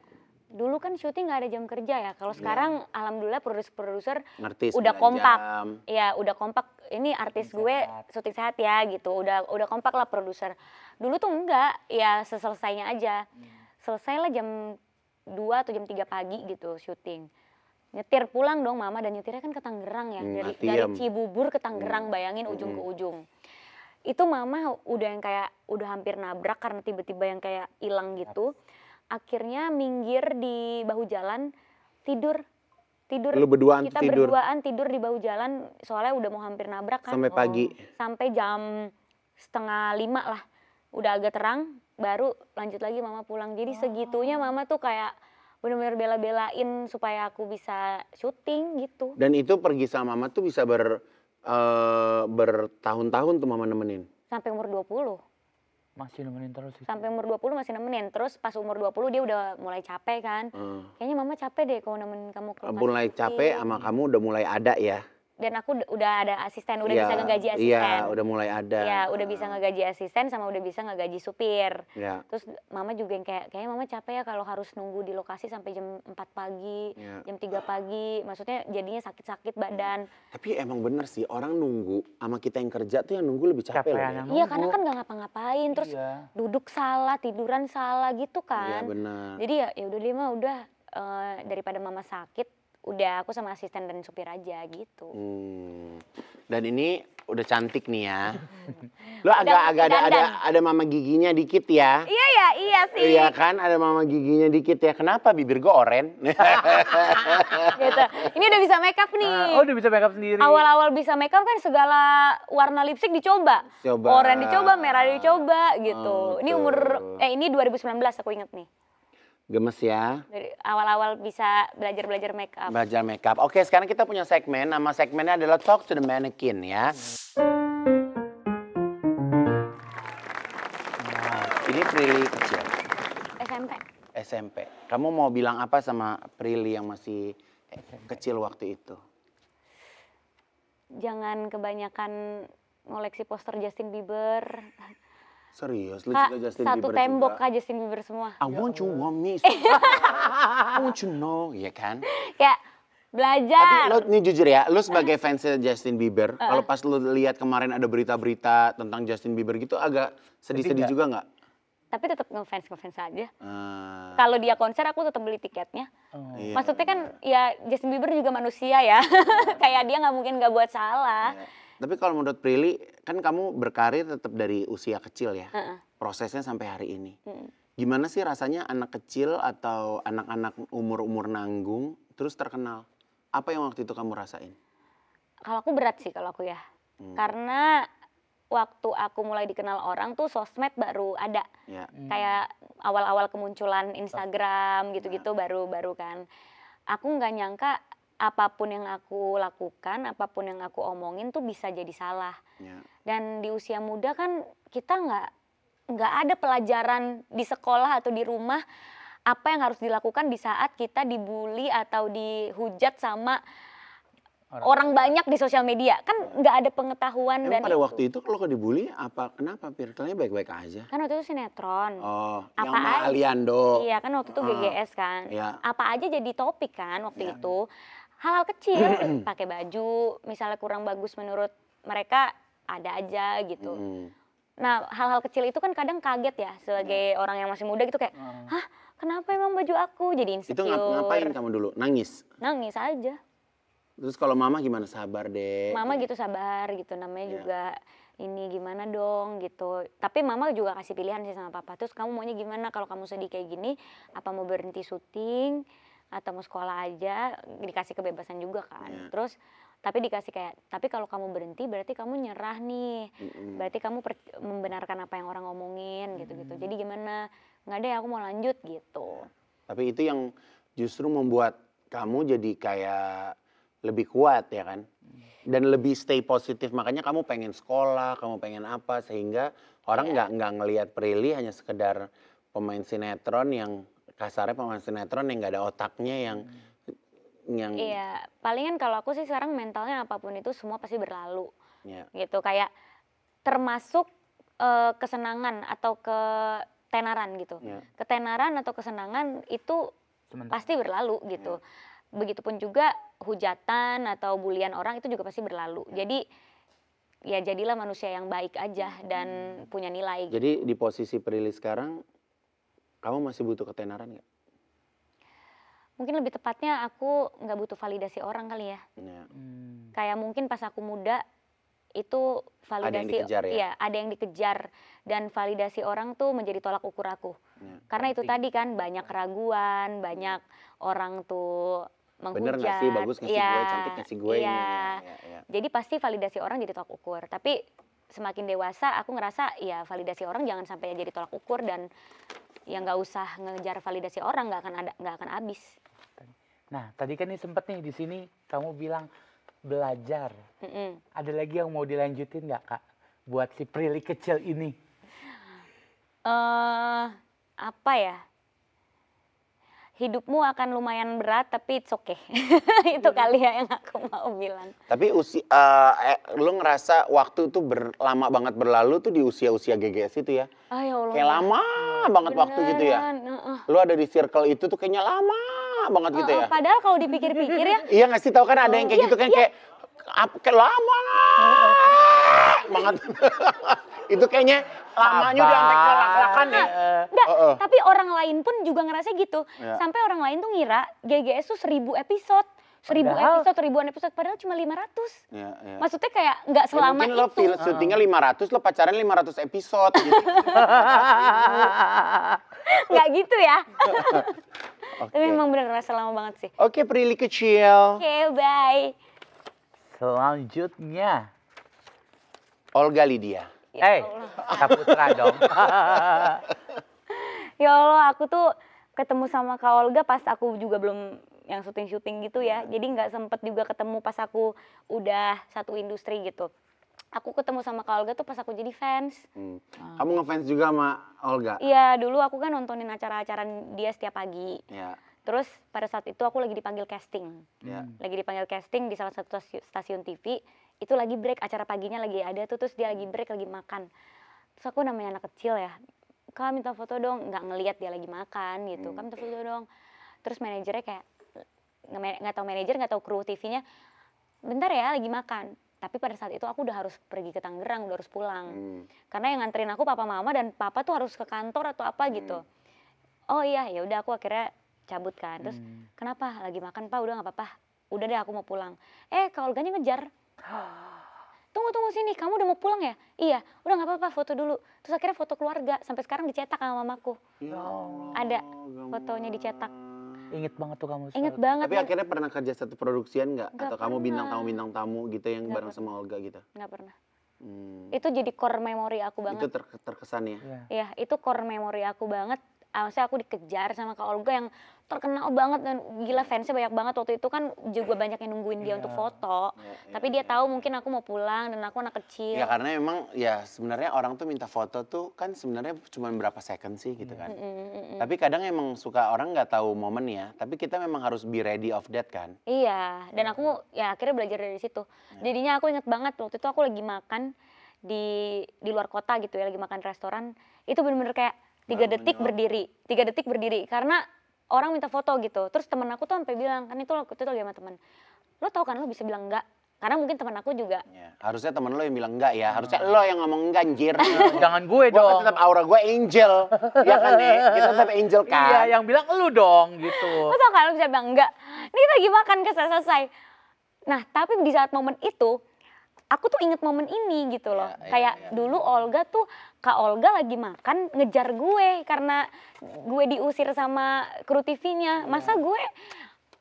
Dulu kan syuting nggak ada jam kerja ya. Kalau sekarang alhamdulillah produser Ngerti udah 9 kompak. jam. Ya udah kompak. Ini artis gue syuting sehat ya gitu. Udah kompak lah produser. Dulu tuh enggak, ya seselesainya aja. Selesai lah jam 2 atau jam 3 pagi gitu syuting. Nyetir pulang dong mama, dan nyetirnya kan ke Tangerang ya. Dari Matiem. Cibubur ke Tangerang, bayangin ujung ke ujung. Itu mama udah yang kayak udah hampir nabrak karena tiba-tiba yang kayak hilang gitu. Akhirnya minggir di bahu jalan, tidur. Lu berduaan Kita tidur? berduaan tidur di bahu jalan, soalnya udah mau hampir nabrak kan. Sampai pagi? Sampai jam 4:30 lah. Udah agak terang, baru lanjut lagi mama pulang. Jadi segitunya mama tuh kayak bener-bener bela-belain supaya aku bisa syuting gitu. Dan itu pergi sama mama tuh bisa bertahun-tahun tuh mama nemenin? Sampai umur 20. Masih nemenin terus itu. Sampai umur 20 masih nemenin. Terus pas umur 20 dia udah mulai capek kan. Kayaknya mama capek deh kalau nemenin kamu ke rumah Mulai sakit. capek sama kamu udah mulai ada ya? Dan aku udah ada asisten, udah Iya, bisa ngegaji asisten. Iya, udah mulai ada. Ya, udah bisa ngegaji asisten sama udah bisa ngegaji supir. Ya. Terus mama juga yang kayaknya mama capek ya kalau harus nunggu di lokasi sampai jam 4 pagi, Ya. jam 3 pagi. Maksudnya jadinya sakit-sakit badan. Tapi emang bener sih, orang nunggu sama kita yang kerja tuh yang nunggu lebih capek loh. Capean Dek. yang Iya, nunggu. karena kan nggak ngapa-ngapain. Terus Iya. duduk salah, tiduran salah gitu Iya kan. benar. Jadi ya udah deh mah udah daripada mama sakit, udah aku sama asisten dan supir aja gitu. Dan ini udah cantik nih ya. Lo agak ada mama giginya dikit ya. Iya ya, iya sih. Iya kan, ada mama giginya dikit ya. Kenapa bibir gue oren? Gitu. Ini udah bisa make up nih. Oh, udah bisa makeup sendiri. Awal-awal bisa make up kan segala warna lipstick dicoba. Coba. Oranye dicoba, merah dicoba gitu. Ini betul. ini 2019 aku inget nih. Gemes ya. Dari awal-awal bisa belajar make up. Belajar makeup. Oke, sekarang kita punya segmen. Nama segmennya adalah Talk to the Mannequin ya. Nah, ini Prilly kecil, SMP. SMP. Kamu mau bilang apa sama Prilly yang masih kecil waktu itu? Jangan kebanyakan ngoleksi poster Justin Bieber. Serius, lu Kak, juga Justin satu Bieber tembok juga? Kak Justin Bieber semua. I want you, want me. I want you know, ya kan? Kayak Tapi belajar. lo nih jujur ya, lo sebagai fansnya Justin Bieber, kalau pas lo lihat kemarin ada berita-berita tentang Justin Bieber gitu, agak sedih-sedih Sedih juga nggak? Tapi tetap ngefans aja. Ah, Kalau dia konser aku tetap beli tiketnya. Oh. iya. Maksudnya kan ya Justin Bieber juga manusia ya. Kayak dia nggak mungkin nggak buat salah. Iya. Tapi kalau menurut Prilly, kan kamu berkarir tetap dari usia kecil ya, Heeh. prosesnya sampai hari ini. Mm. Gimana sih rasanya anak kecil atau anak-anak umur-umur nanggung terus terkenal? Apa yang waktu itu kamu rasain? Kalau aku berat sih kalau aku ya. Karena waktu aku mulai dikenal orang tuh sosmed baru ada. Ya. Kayak awal-awal kemunculan Instagram gitu-gitu baru kan. Aku nggak nyangka apapun yang aku lakukan, apapun yang aku omongin tuh bisa jadi salah. Ya. Dan di usia muda kan kita nggak ada pelajaran di sekolah atau di rumah apa yang harus dilakukan di saat kita dibully atau dihujat sama orang banyak di sosial media. Kan nggak ada pengetahuan Emang dan pada waktu itu kalau dibully apa kenapa Pir? Kayaknya baik-baik aja. kan waktu itu sinetron. Oh, yang Apa sama aja? Aliando. Iya kan waktu itu GGS kan. Iya. Apa aja jadi topik kan waktu Iya. itu. Hal-hal kecil, pakai baju, misalnya kurang bagus menurut mereka ada aja gitu. Mm. Nah hal-hal kecil itu kan kadang kaget ya sebagai orang yang masih muda gitu kayak, hah kenapa emang baju aku jadi Itu insecure. ngapain kamu dulu? Nangis? Nangis aja. Terus kalau mama gimana? Sabar deh. Mama gitu sabar gitu namanya Iya. juga ini gimana dong gitu. Tapi mama juga kasih pilihan sih sama papa. Terus kamu maunya gimana kalau kamu sedih kayak gini? Apa mau berhenti syuting atau mau sekolah aja? Dikasih kebebasan juga kan. Iya. Terus tapi dikasih kayak tapi kalau kamu berhenti berarti kamu nyerah nih. Berarti kamu membenarkan apa yang orang ngomongin gitu-gitu. Jadi gimana? Nggak deh aku mau lanjut gitu. Tapi itu yang justru membuat kamu jadi kayak lebih kuat ya kan? Dan lebih stay positif. Makanya kamu pengen sekolah, kamu pengen apa. Sehingga orang nggak ngelihat Prilly hanya sekedar pemain sinetron yang kasarnya pemain sinetron yang nggak ada otaknya yang Iya, palingan kalau aku sih sekarang mentalnya apapun itu semua pasti berlalu. ya. Gitu kayak termasuk kesenangan atau ketenaran gitu. Ya. Ketenaran atau kesenangan itu Sementara. pasti berlalu gitu. Begitupun juga hujatan atau bulian orang itu juga pasti berlalu. Jadi ya jadilah manusia yang baik aja dan punya nilai. Gitu. Jadi di posisi Prilly sekarang, kamu masih butuh ketenaran nggak? Mungkin lebih tepatnya aku nggak butuh validasi orang kali ya. Ya. Kayak mungkin pas aku muda itu validasi, Ada yang dikejar ya? Iya, ada yang dikejar dan validasi orang tuh menjadi tolak ukur aku. Ya. Karena itu tadi kan banyak keraguan, banyak orang tuh menghujat. Bener nggak sih, bagus nggak sih Iya, gue, cantik nggak sih gue ini? Iya. Ya. Jadi pasti validasi orang jadi tolak ukur. Tapi semakin dewasa aku ngerasa ya validasi orang jangan sampai jadi tolak ukur dan ya nggak usah ngejar validasi orang, nggak akan habis. Nah, tadi kan ini sempet nih di sini kamu bilang belajar. Mm-mm. Ada lagi yang mau dilanjutin nggak Kak? Buat si Prilly kecil ini. Apa ya? Hidupmu akan lumayan berat tapi it's okay. Itu kali ya yang aku mau bilang. Tapi lu ngerasa waktu tuh lama banget berlalu tuh di usia-usia GGS itu ya? Ah ya Allah. Kayak lama banget waktu gitu ya? Beneran, heeh. Lu ada di circle itu tuh kayaknya lama banget gitu ya? Padahal kalau dipikir-pikir ya, Iya nggak sih, tahu kan ada yang kayak gitu kan kayak lama banget. Itu kayaknya lamanya udah sampai kelak-kelakan ya. enggak, tapi orang lain pun juga ngerasa gitu. Ya. Sampai orang lain tuh ngira GGS tuh 1000 episode. 1000 Padahal- episode, ribuan episode, padahal cuma 500. Ya. Maksudnya kayak nggak Ya selama mungkin lo itu. syutingnya 500, lo pacaran 500 episode gitu. Nggak gitu ya. Oke. Tapi memang bener ngerasa lama banget sih. Oke, Prilly kecil. Oke, bye. Selanjutnya. Olga Lydia. Ya Saputra dong. Ya Allah, aku tuh ketemu sama Kak Olga pas aku juga belum yang syuting-syuting gitu ya. Jadi nggak sempet juga ketemu pas aku udah satu industri gitu. Aku ketemu sama Kak Olga tuh pas aku jadi fans. Kamu ngefans juga sama Olga? Iya, dulu aku kan nontonin acara-acara dia setiap pagi. Ya. Terus pada saat itu aku lagi dipanggil casting. Ya. Lagi dipanggil casting di salah satu stasiun TV. Itu lagi break, acara paginya lagi ada tuh, terus dia lagi break, lagi makan. Terus aku namanya anak kecil ya, Kak minta foto dong, nggak ngelihat dia lagi makan gitu, Kak minta foto dong. Terus manajernya kayak, nggak tahu manajer, nggak tahu kru TV-nya, bentar ya lagi makan. Tapi pada saat itu aku udah harus pergi ke Tangerang, udah harus pulang. Karena yang nganterin aku papa mama dan papa tuh harus ke kantor atau apa gitu. Oh iya, ya udah aku akhirnya cabut kan. Terus kenapa? Lagi makan Pak, udah nggak apa-apa. Udah deh aku mau pulang. Kak Olganya ngejar. Tunggu sini, kamu udah mau pulang ya? Iya, udah nggak apa-apa, foto dulu. Terus akhirnya foto keluarga, sampai sekarang dicetak sama mamaku. Ya Allah, Ada fotonya dicetak. Inget banget tuh kamu. Inget banget. Tapi akhirnya pernah kerja satu produksian nggak? Nggak Atau kamu pernah. bintang tamu gitu yang Nggak bareng sama Olga gitu? Nggak pernah. Hmm. Itu jadi core memori aku banget. Itu terkesan ya? Iya. Ya, itu core memori aku banget. Maksudnya aku dikejar sama Kak Olga yang terkenal banget dan gila fansnya banyak banget. Waktu itu kan juga banyak yang nungguin dia untuk foto. Tapi dia tahu mungkin aku mau pulang dan aku anak kecil. Ya karena memang ya sebenarnya orang tuh minta foto tuh kan sebenarnya cuma berapa second sih gitu kan. Tapi kadang emang suka orang nggak tahu momen ya. Tapi kita memang harus be ready of that kan. Iya, dan aku ya akhirnya belajar dari situ. Jadinya aku inget banget waktu itu aku lagi makan di luar kota gitu ya, lagi makan restoran. Itu bener-bener kayak 3 detik berdiri karena orang minta foto gitu. Terus temen aku tuh sampai bilang, kan itu waktu itu lagi sama temen, lo tau kan lo bisa bilang enggak, karena mungkin temen aku juga. Ya, harusnya temen lo yang bilang enggak ya. Harusnya lo yang ngomong enggak anjir. Jangan gue Gua kan dong. tetap aura gue angel. Ya kan nih, kita tetap angel kan. Iya, yang bilang lu dong gitu. Lo tau kan lo bisa bilang enggak, ini kita lagi makan selesai. Nah tapi di saat momen itu, aku tuh inget momen ini gitu loh. Kayak dulu Olga tuh, Kak Olga lagi makan ngejar gue karena gue diusir sama kru TV-nya. Masa gue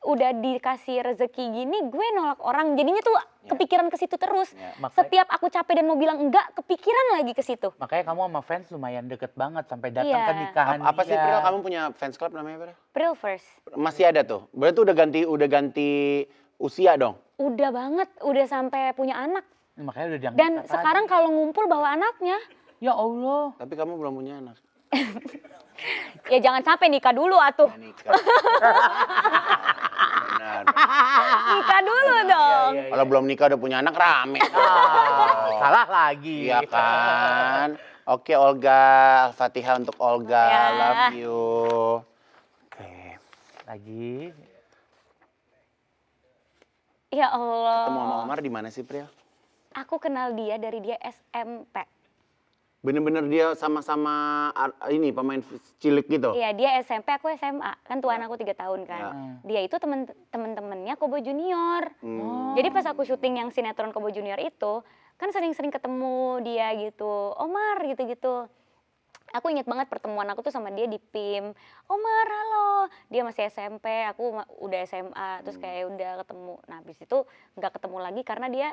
udah dikasih rezeki gini, gue nolak orang. Jadinya tuh kepikiran ke situ terus. Makanya- Setiap aku capek dan mau bilang enggak, kepikiran lagi ke situ. Makanya kamu sama fans lumayan deket banget sampai datang Iya. ke nikahan Apa sih dia. Pril, kamu punya fans club namanya apa? April first. Masih ada tuh. Berarti udah ganti usia dong. Udah banget, udah sampai punya anak. Makanya udah diangkat Dan kakak. sekarang kalau ngumpul bawa anaknya, Ya Allah. Tapi kamu belum punya anak. ya jangan sampai nikah dulu atuh. Ya, nikah. Benar. Nikah dulu dong. Kalau belum nikah udah punya anak rame. Salah lagi. Iya kan. Oke Olga, Al-Fatihah untuk Olga. Ya. Love you. Oke. Lagi. Ya Allah. Ketemu sama Omar di mana sih Pril? Aku kenal dia dari dia SMP. Bener-bener dia sama-sama ini pemain cilik gitu? Iya, dia SMP, aku SMA. Kan tuan aku 3 tahun kan. Ya. Dia itu temen-temennya Kobo Junior. Hmm. Jadi pas aku syuting yang sinetron Kobo Junior itu, kan sering-sering ketemu dia gitu. Omar gitu-gitu. Aku inget banget pertemuan aku tuh sama dia di PIM. Omar, halo. Dia masih SMP, aku udah SMA. Terus kayak udah ketemu. Nah, habis itu nggak ketemu lagi karena dia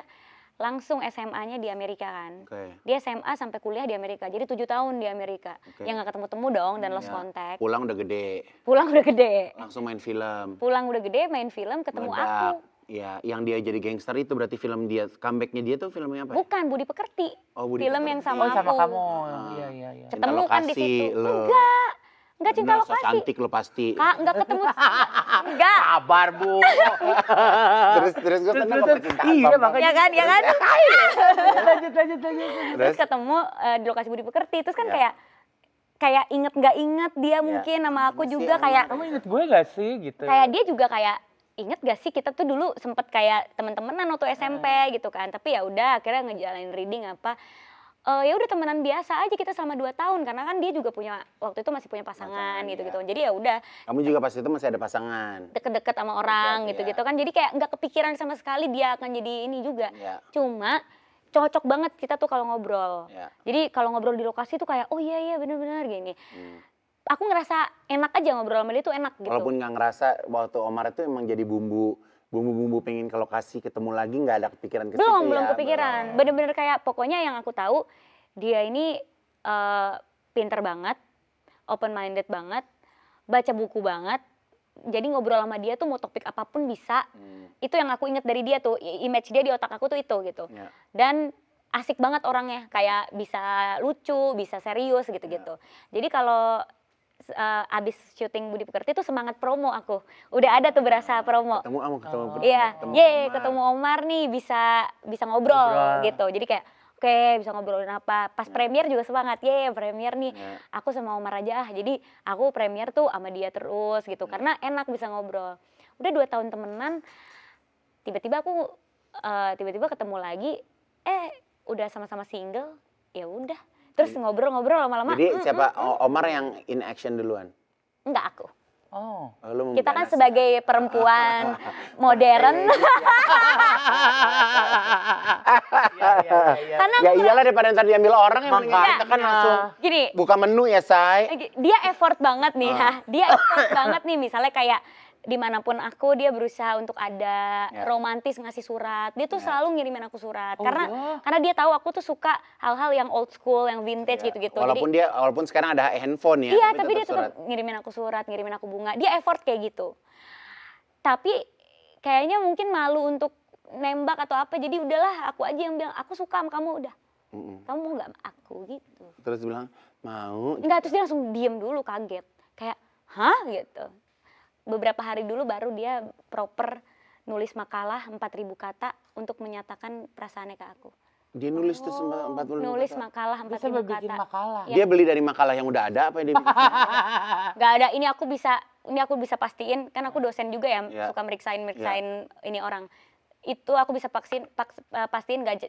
langsung SMA-nya di Amerika kan. Oke. Dia SMA sampai kuliah di Amerika. Jadi 7 tahun di Amerika. Oke. Yang nggak ketemu-temu dong dan lost Ya. contact. Pulang udah gede, Pulang udah gede. langsung main film. Pulang udah gede, main film, ketemu aku. Meledak. Ya, yang dia jadi gangster itu berarti film dia, comebacknya dia tuh filmnya apa? Ya? Bukan, Budi Pekerti. Oh, Budi Film Pekerti. yang sama Oh, sama aku. kamu. Iya, iya, iya. Cinta Ketemu kan di lokasi, situ. lo. Enggak cinta Benar, so lokasi. cantik lo pasti. Kak, enggak ketemu. Enggak. Sabar, Bu. Terus gue seneng sama percintaan. Iya, Tom. makanya. Ya kan, ya kan? Lanjut. Terus ketemu di lokasi Budi Pekerti. Terus kan Ya. kayak inget nggak inget dia mungkin sama aku Masih juga sama. kayak Kamu inget gue gak sih gitu? kayak dia juga kayak inget gak sih kita tuh dulu sempet kayak teman-teman waktu SMP gitu kan. Tapi ya udah akhirnya ngejalanin reading apa. Ya udah temenan biasa aja kita selama 2 tahun karena kan dia juga punya waktu itu masih punya pasangan Pasangan, gitu-gitu. Jadi ya udah Kamu juga pas itu masih ada pasangan. deket-deket sama orang Deket, gitu-gitu kan. Jadi kayak nggak kepikiran sama sekali dia akan jadi ini juga. Ya. Cuma cocok banget kita tuh kalau ngobrol. Ya. Jadi kalau ngobrol di lokasi tuh kayak oh iya bener-bener gini. Hmm. Aku ngerasa enak aja ngobrol sama dia tuh enak gitu. Walaupun nggak ngerasa waktu Omar itu emang jadi bumbu pengen ke lokasi ketemu lagi nggak ada kepikiran ke situ belum ya? kepikiran. Belum. Bener-bener kayak pokoknya yang aku tahu dia ini pinter banget, open minded banget, baca buku banget. Jadi ngobrol sama dia tuh mau topik apapun bisa. Itu yang aku inget dari dia tuh, image dia di otak aku tuh itu gitu. Ya. Dan asik banget orangnya, kayak bisa lucu, bisa serius gitu-gitu. Jadi kalau abis syuting Budi Pekerti tuh semangat promo aku. Udah ada tuh berasa promo. Ketemu Iya, ketemu Omar nih bisa ngobrol gitu. Jadi kayak oke, bisa ngobrolin apa. Pas premier juga semangat, premier nih. Aku sama Omar aja Jadi aku premier tuh sama dia terus gitu. Karena enak bisa ngobrol. Udah 2 tahun temenan, tiba-tiba aku ketemu lagi, udah sama-sama single, ya udah. Terus ngobrol-ngobrol lama-lama. Jadi siapa Omar yang in action duluan? Enggak aku. Oh. Lu Kita kan mengganas. sebagai perempuan modern. Karena Ya iyalah daripada ntar diambil orang yang mendingan Makanya. kita kan langsung gini, buka menu ya, Say. dia effort banget nih ya. Dia effort banget nih, misalnya kayak dimanapun aku dia berusaha untuk ada romantis ngasih surat. Dia tuh selalu ngirimin aku surat karena dia tahu aku tuh suka hal-hal yang old school, yang vintage gitu-gitu. Walaupun sekarang ada handphone ya. Iya, tapi dia surat. tetap ngirimin aku surat, ngirimin aku bunga. Dia effort kayak gitu. Tapi kayaknya mungkin malu untuk nembak atau apa. Jadi udahlah, aku aja yang bilang aku suka sama kamu udah. Kamu mau nggak sama aku gitu. Terus bilang mau. Enggak, terus dia langsung diem dulu, kaget. Kayak, hah gitu. Beberapa hari dulu baru dia proper nulis makalah 4.000 kata untuk menyatakan perasaannya ke aku. Dia nulis tuh 40 Nulis kata. makalah Bisa 4.000 bikin kata. makalah. Ya. Dia beli dari makalah yang udah ada apa yang dia bikin? Nggak ada, ini aku bisa pastiin, kan aku dosen juga ya, suka meriksain ini orang. Itu aku bisa pastiin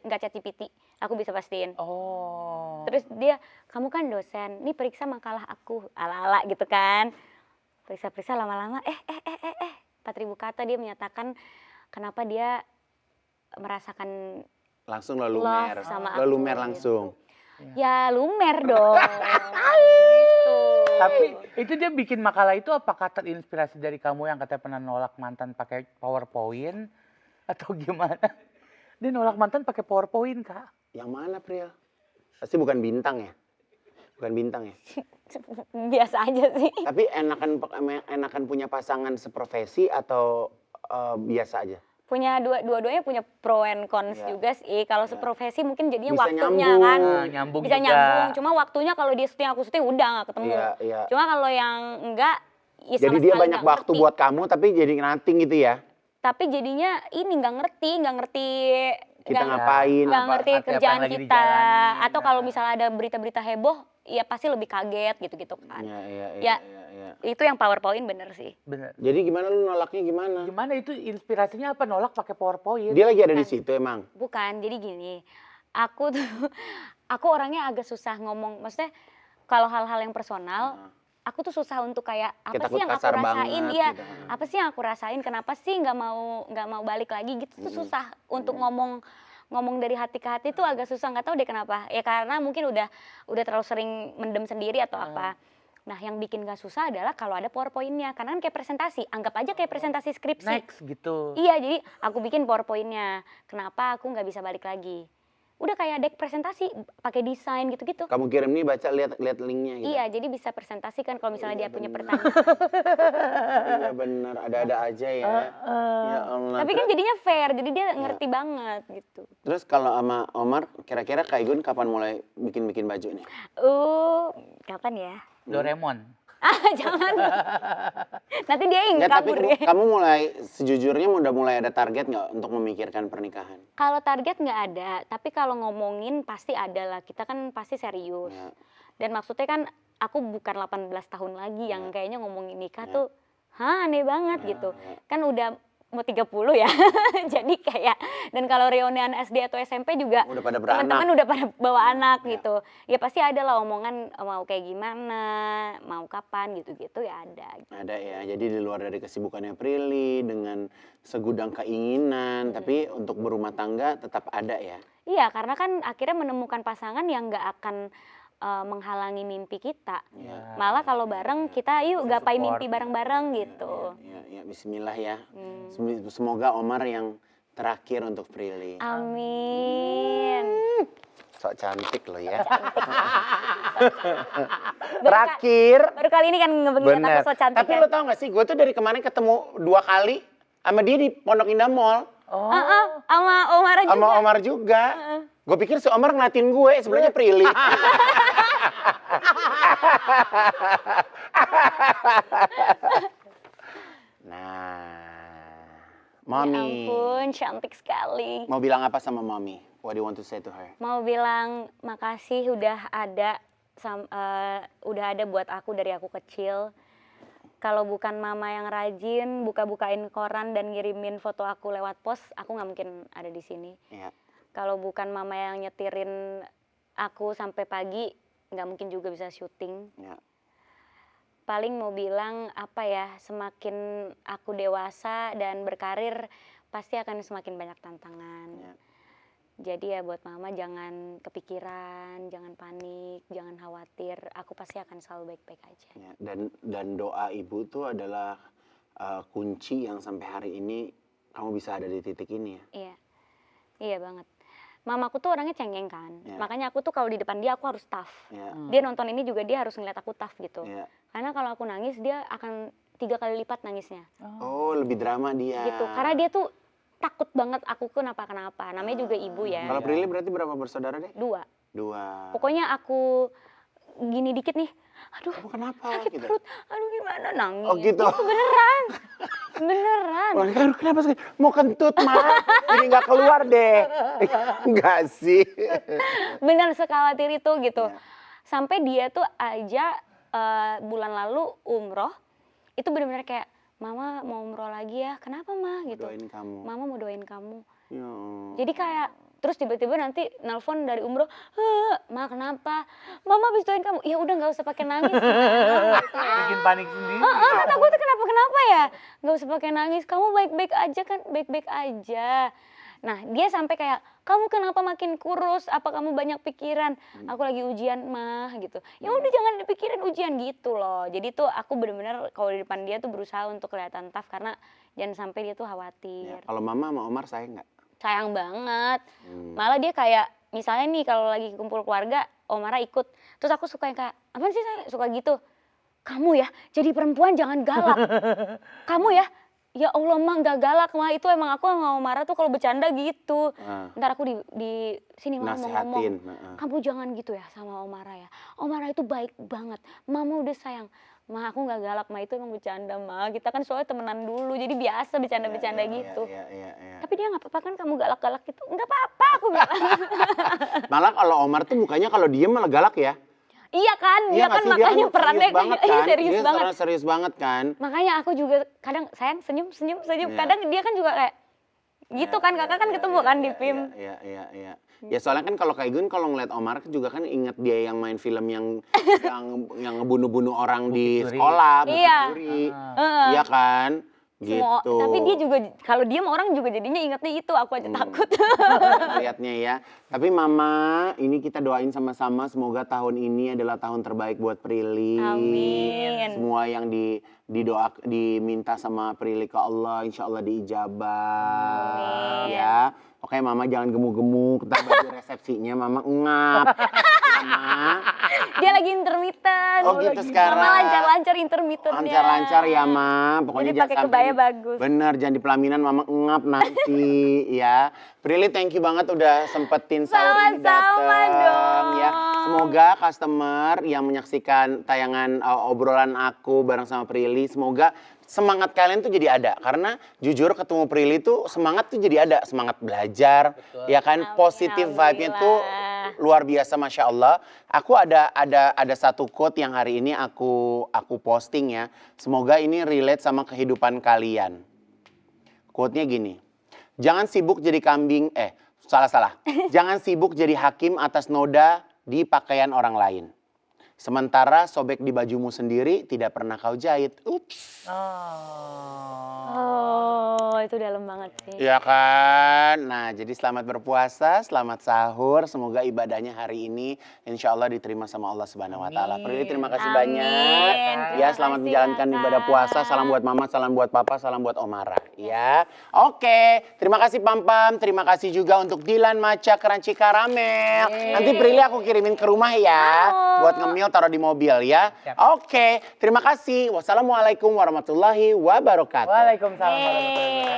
nggak ChatGPT, aku bisa pastiin. Oh. Terus dia, kamu kan dosen, nih periksa makalah aku, ala-ala gitu kan. Periksa-periksa lama-lama, 4.000 kata dia menyatakan kenapa dia merasakan Langsung lo love lumer. sama Lo aku, lumer gitu. langsung. Ya lumer dong. Gitu. Tapi itu dia bikin makalah itu apakah terinspirasi dari kamu yang katanya pernah nolak mantan pakai PowerPoint atau gimana? Dia nolak mantan pakai PowerPoint, Kak. Yang mana, Priya? Pasti bukan bintang ya? Bukan bintang ya? Biasa aja sih. Tapi enakan punya pasangan seprofesi atau biasa aja? Punya dua-duanya punya pro and cons Iya. juga sih. Kalau seprofesi mungkin jadinya Bisa waktunya nyambung. kan Nyambung bisa juga. nyambung. Cuma waktunya kalau dia syuting aku syuting udah nggak ketemu. Iya. Cuma kalau yang enggak, ya Jadi sama dia sekali banyak nggak waktu ngerti. buat kamu tapi jadi nothing gitu ya? Tapi jadinya ini nggak ngerti Kita ngapain? nggak apa- ngerti apa yang kerjaan lagi kita. dijalanin. Atau kalau misalnya ada berita-berita heboh, ya pasti lebih kaget gitu-gitu kan. Iya. Itu yang PowerPoint bener sih. Bener. Jadi gimana lu nolaknya gimana? Gimana itu inspirasinya apa nolak pakai PowerPoint? Dia lagi ada di situ emang? Bukan, jadi gini, aku tuh, aku orangnya agak susah ngomong, maksudnya kalau hal-hal yang personal, aku tuh susah untuk kayak apa Kayak sih yang aku takut kasar rasain, banget iya, gitu. apa sih yang aku rasain, kenapa sih nggak mau balik lagi gitu tuh susah untuk ngomong dari hati ke hati tuh agak susah, nggak tahu deh kenapa, ya karena mungkin udah terlalu sering mendem sendiri atau apa. Nah, yang bikin gak susah adalah kalau ada PowerPoint-nya, karena kan kayak presentasi, anggap aja kayak presentasi skripsi. Next gitu. Iya, jadi aku bikin PowerPoint-nya. Kenapa aku nggak bisa balik lagi? Udah kayak deck presentasi, pakai desain gitu-gitu. Kamu kirim nih baca lihat linknya gitu. Iya, jadi bisa presentasi kan kalau misalnya dia punya pertanyaan. Iya benar, ada-ada aja ya. Ya Allah. Tapi kan jadinya fair, jadi dia ngerti banget gitu. Terus kalau sama Omar, kira-kira Kak Igun kapan mulai bikin baju nih? Kapan ya? Doraemon. Jangan. Nanti dia ingin Nggak, tapi kabur ya. kamu mulai sejujurnya udah mulai ada target nggak untuk memikirkan pernikahan? Kalau target nggak ada, tapi kalau ngomongin pasti ada lah. Kita kan pasti serius. Ya. Dan maksudnya kan aku bukan 18 tahun lagi yang kayaknya ngomongin nikah tuh, aneh banget gitu. Kan udah mau 30 ya. Jadi kayak, dan kalau reunian SD atau SMP juga Udah pada beranak. teman-teman udah pada bawa anak gitu. Ya pasti ada lah omongan mau kayak gimana, mau kapan gitu-gitu ya ada. Ada ya, jadi di luar dari kesibukannya Prilly dengan segudang keinginan, tapi untuk berumah tangga tetap ada ya. Iya, karena kan akhirnya menemukan pasangan yang nggak akan menghalangi mimpi kita. Ya. Malah kalau bareng kita yuk gapai Support. mimpi bareng-bareng gitu. Ya, bismillah ya. Semoga Omar yang terakhir untuk Prilly. Amin. Sok cantik lo ya. Terakhir. Baru kali ini kan ngeliat Bener. aku so cantik Tapi ya. lo tau gak sih, gue tuh dari kemarin ketemu 2 kali sama dia di Pondok Indah Mall. Sama Omar juga. Sama Omar juga. Gue pikir si Omar ngeliatin gue, sebenarnya Prilly. Nah, Mami. Ya ampun, cantik sekali. Mau bilang apa sama Mami? What do you want to say to her? Mau bilang makasih udah ada buat aku dari aku kecil. Kalau bukan mama yang rajin buka-bukain koran dan ngirimin foto aku lewat pos, aku nggak mungkin ada di sini. Ya. Kalau bukan mama yang nyetirin aku sampai pagi, nggak mungkin juga bisa syuting. Ya. Paling mau bilang apa ya, semakin aku dewasa dan berkarir pasti akan semakin banyak tantangan. Ya. Jadi ya buat mama jangan kepikiran, jangan panik, jangan khawatir. Aku pasti akan selalu baik-baik aja. Ya, dan doa ibu tuh adalah kunci yang sampai hari ini kamu bisa ada di titik ini ya. Iya, iya banget. Mamaku tuh orangnya cengeng kan, Ya. makanya aku tuh kalau di depan dia aku harus tough. Ya. Dia nonton ini juga dia harus ngeliat aku tough gitu. Ya. Karena kalau aku nangis dia akan 3 kali lipat nangisnya. Oh, lebih drama dia. Gitu. Karena dia tuh takut banget aku kenapa-kenapa. Namanya juga ibu ya. Kalau Prilly berarti berapa bersaudara deh? 2. 2. Pokoknya aku gini dikit nih, aduh Kamu kenapa sakit gitu? perut, aduh gimana nangis. Oh, gitu. Beneran, beneran. Oh, aduh, kenapa sih? Mau kentut, Ma. Jadi nggak keluar deh. Enggak sih. Bener sekhawatir itu gitu. Ya. Sampai dia tuh aja bulan lalu umroh, itu bener-bener kayak, Mama mau umroh lagi ya, kenapa Ma? Gitu. Doain kamu. Mama mau doain kamu. Ya. Jadi kayak, terus tiba-tiba nanti nelpon dari umroh, Ma kenapa? Mama habis doain kamu. Ya udah nggak usah pakai nangis. Ma. Bikin panik sendiri. Kata gue tuh kenapa ya? Nggak usah pakai nangis, kamu baik-baik aja kan, baik-baik aja. Nah dia sampai kayak, kamu kenapa makin kurus? Apa kamu banyak pikiran? Aku lagi ujian mah gitu. Ya udah jangan dipikirin ujian gitu loh. Jadi tuh aku bener-bener kalau di depan dia tuh berusaha untuk kelihatan tough karena jangan sampai dia tuh Ya, khawatir. kalau Mama sama Omar sayang nggak? Sayang banget. Malah dia kayak misalnya nih kalau lagi kumpul keluarga, Omara ikut. Terus aku suka yang kayak, apaan sih saya suka gitu? Kamu ya, jadi perempuan jangan galak. Kamu ya Allah mah nggak galak mah, itu emang aku sama Omara tuh kalau bercanda gitu. Ntar aku di sini mama mau ngomong, Nasihatin. kamu jangan gitu ya sama Omara ya. Omara itu baik banget, mama udah sayang. Ma aku nggak galak, ma itu emang bercanda ma. Kita kan soalnya temenan dulu, jadi biasa bercanda-bercanda gitu. Iya. Tapi dia nggak apa-apa kan kamu galak-galak gitu, nggak apa-apa aku bilang. Malah kalau Omar tuh mukanya kalau diem malah galak ya. Iya kan, dia nggak kan sih? makanya Dia perannya serius banget iya, kan. serius Dia banget. serius banget kan. Makanya aku juga kadang sayang senyum. Iya. Kadang dia kan juga kayak gitu kan, kakak kan ketemu kan di PIM. Iya. Ya soalnya kan kalau kayak Gun kalau ngeliat Omar juga kan inget dia yang main film yang ngebunuh-bunuh orang di Bukit Duri. sekolah, Bukit Iya. Duri. Iya kan? Semua, Gitu. tapi dia juga kalau diem orang juga jadinya ingetnya itu, aku aja takut. Lihatnya ya. Tapi Mama, ini kita doain sama-sama semoga tahun ini adalah tahun terbaik buat Prilly. Amin. Semua yang diminta sama Prilly ke Allah, insya Allah diijabah. Amin. Ya. Oke Mama jangan gemuk-gemuk, ntar baju resepsinya Mama ngap. Mama. Dia lagi intermittent. Oh gitu sekarang. Mama lancar-lancar intermittentnya. Lancar-lancar ya Ma. Pokoknya Jadi jangan pakai sampai kebaya bagus. Bener, jangan di pelaminan Mama ngap nanti ya. Prilly thank you banget udah sempetin sahur ini Sama-sama dateng dong. ya. Semoga customer yang menyaksikan tayangan obrolan aku bareng sama Prilly, semoga semangat kalian tuh jadi ada. Karena jujur ketemu Prilly tuh semangat tuh jadi ada. Semangat belajar, ya kan, Amin, positif vibe-nya tuh alhamdulillah. luar biasa, Masya Allah. Aku ada satu quote yang hari ini aku posting ya. Semoga ini relate sama kehidupan kalian. Quote-nya gini, jangan sibuk jadi kambing, salah. Jangan sibuk jadi hakim atas noda di pakaian orang lain. Sementara sobek di bajumu sendiri tidak pernah kau jahit. Ups. Oh, Wah itu dalam banget sih. Iya kan? Nah, jadi selamat berpuasa, selamat sahur. Semoga ibadahnya hari ini insya Allah diterima sama Allah Subhanahu wa Ta'ala. Prilly, terima kasih Amin. banyak. Terima Ya, selamat kasih, menjalankan Kakak. ibadah puasa. Salam buat Mama, salam buat Papa, salam buat Omara. Ya. Oke, terima kasih Pam Pam. Terima kasih juga untuk Dilan Maca Crunchy Caramel. Nanti Prilly aku kirimin ke rumah ya. Buat ngemil taruh di mobil ya. Oke, terima kasih. Wassalamualaikum warahmatullahi wabarakatuh. Waalaikumsalam warahmatullahi wabarakatuh.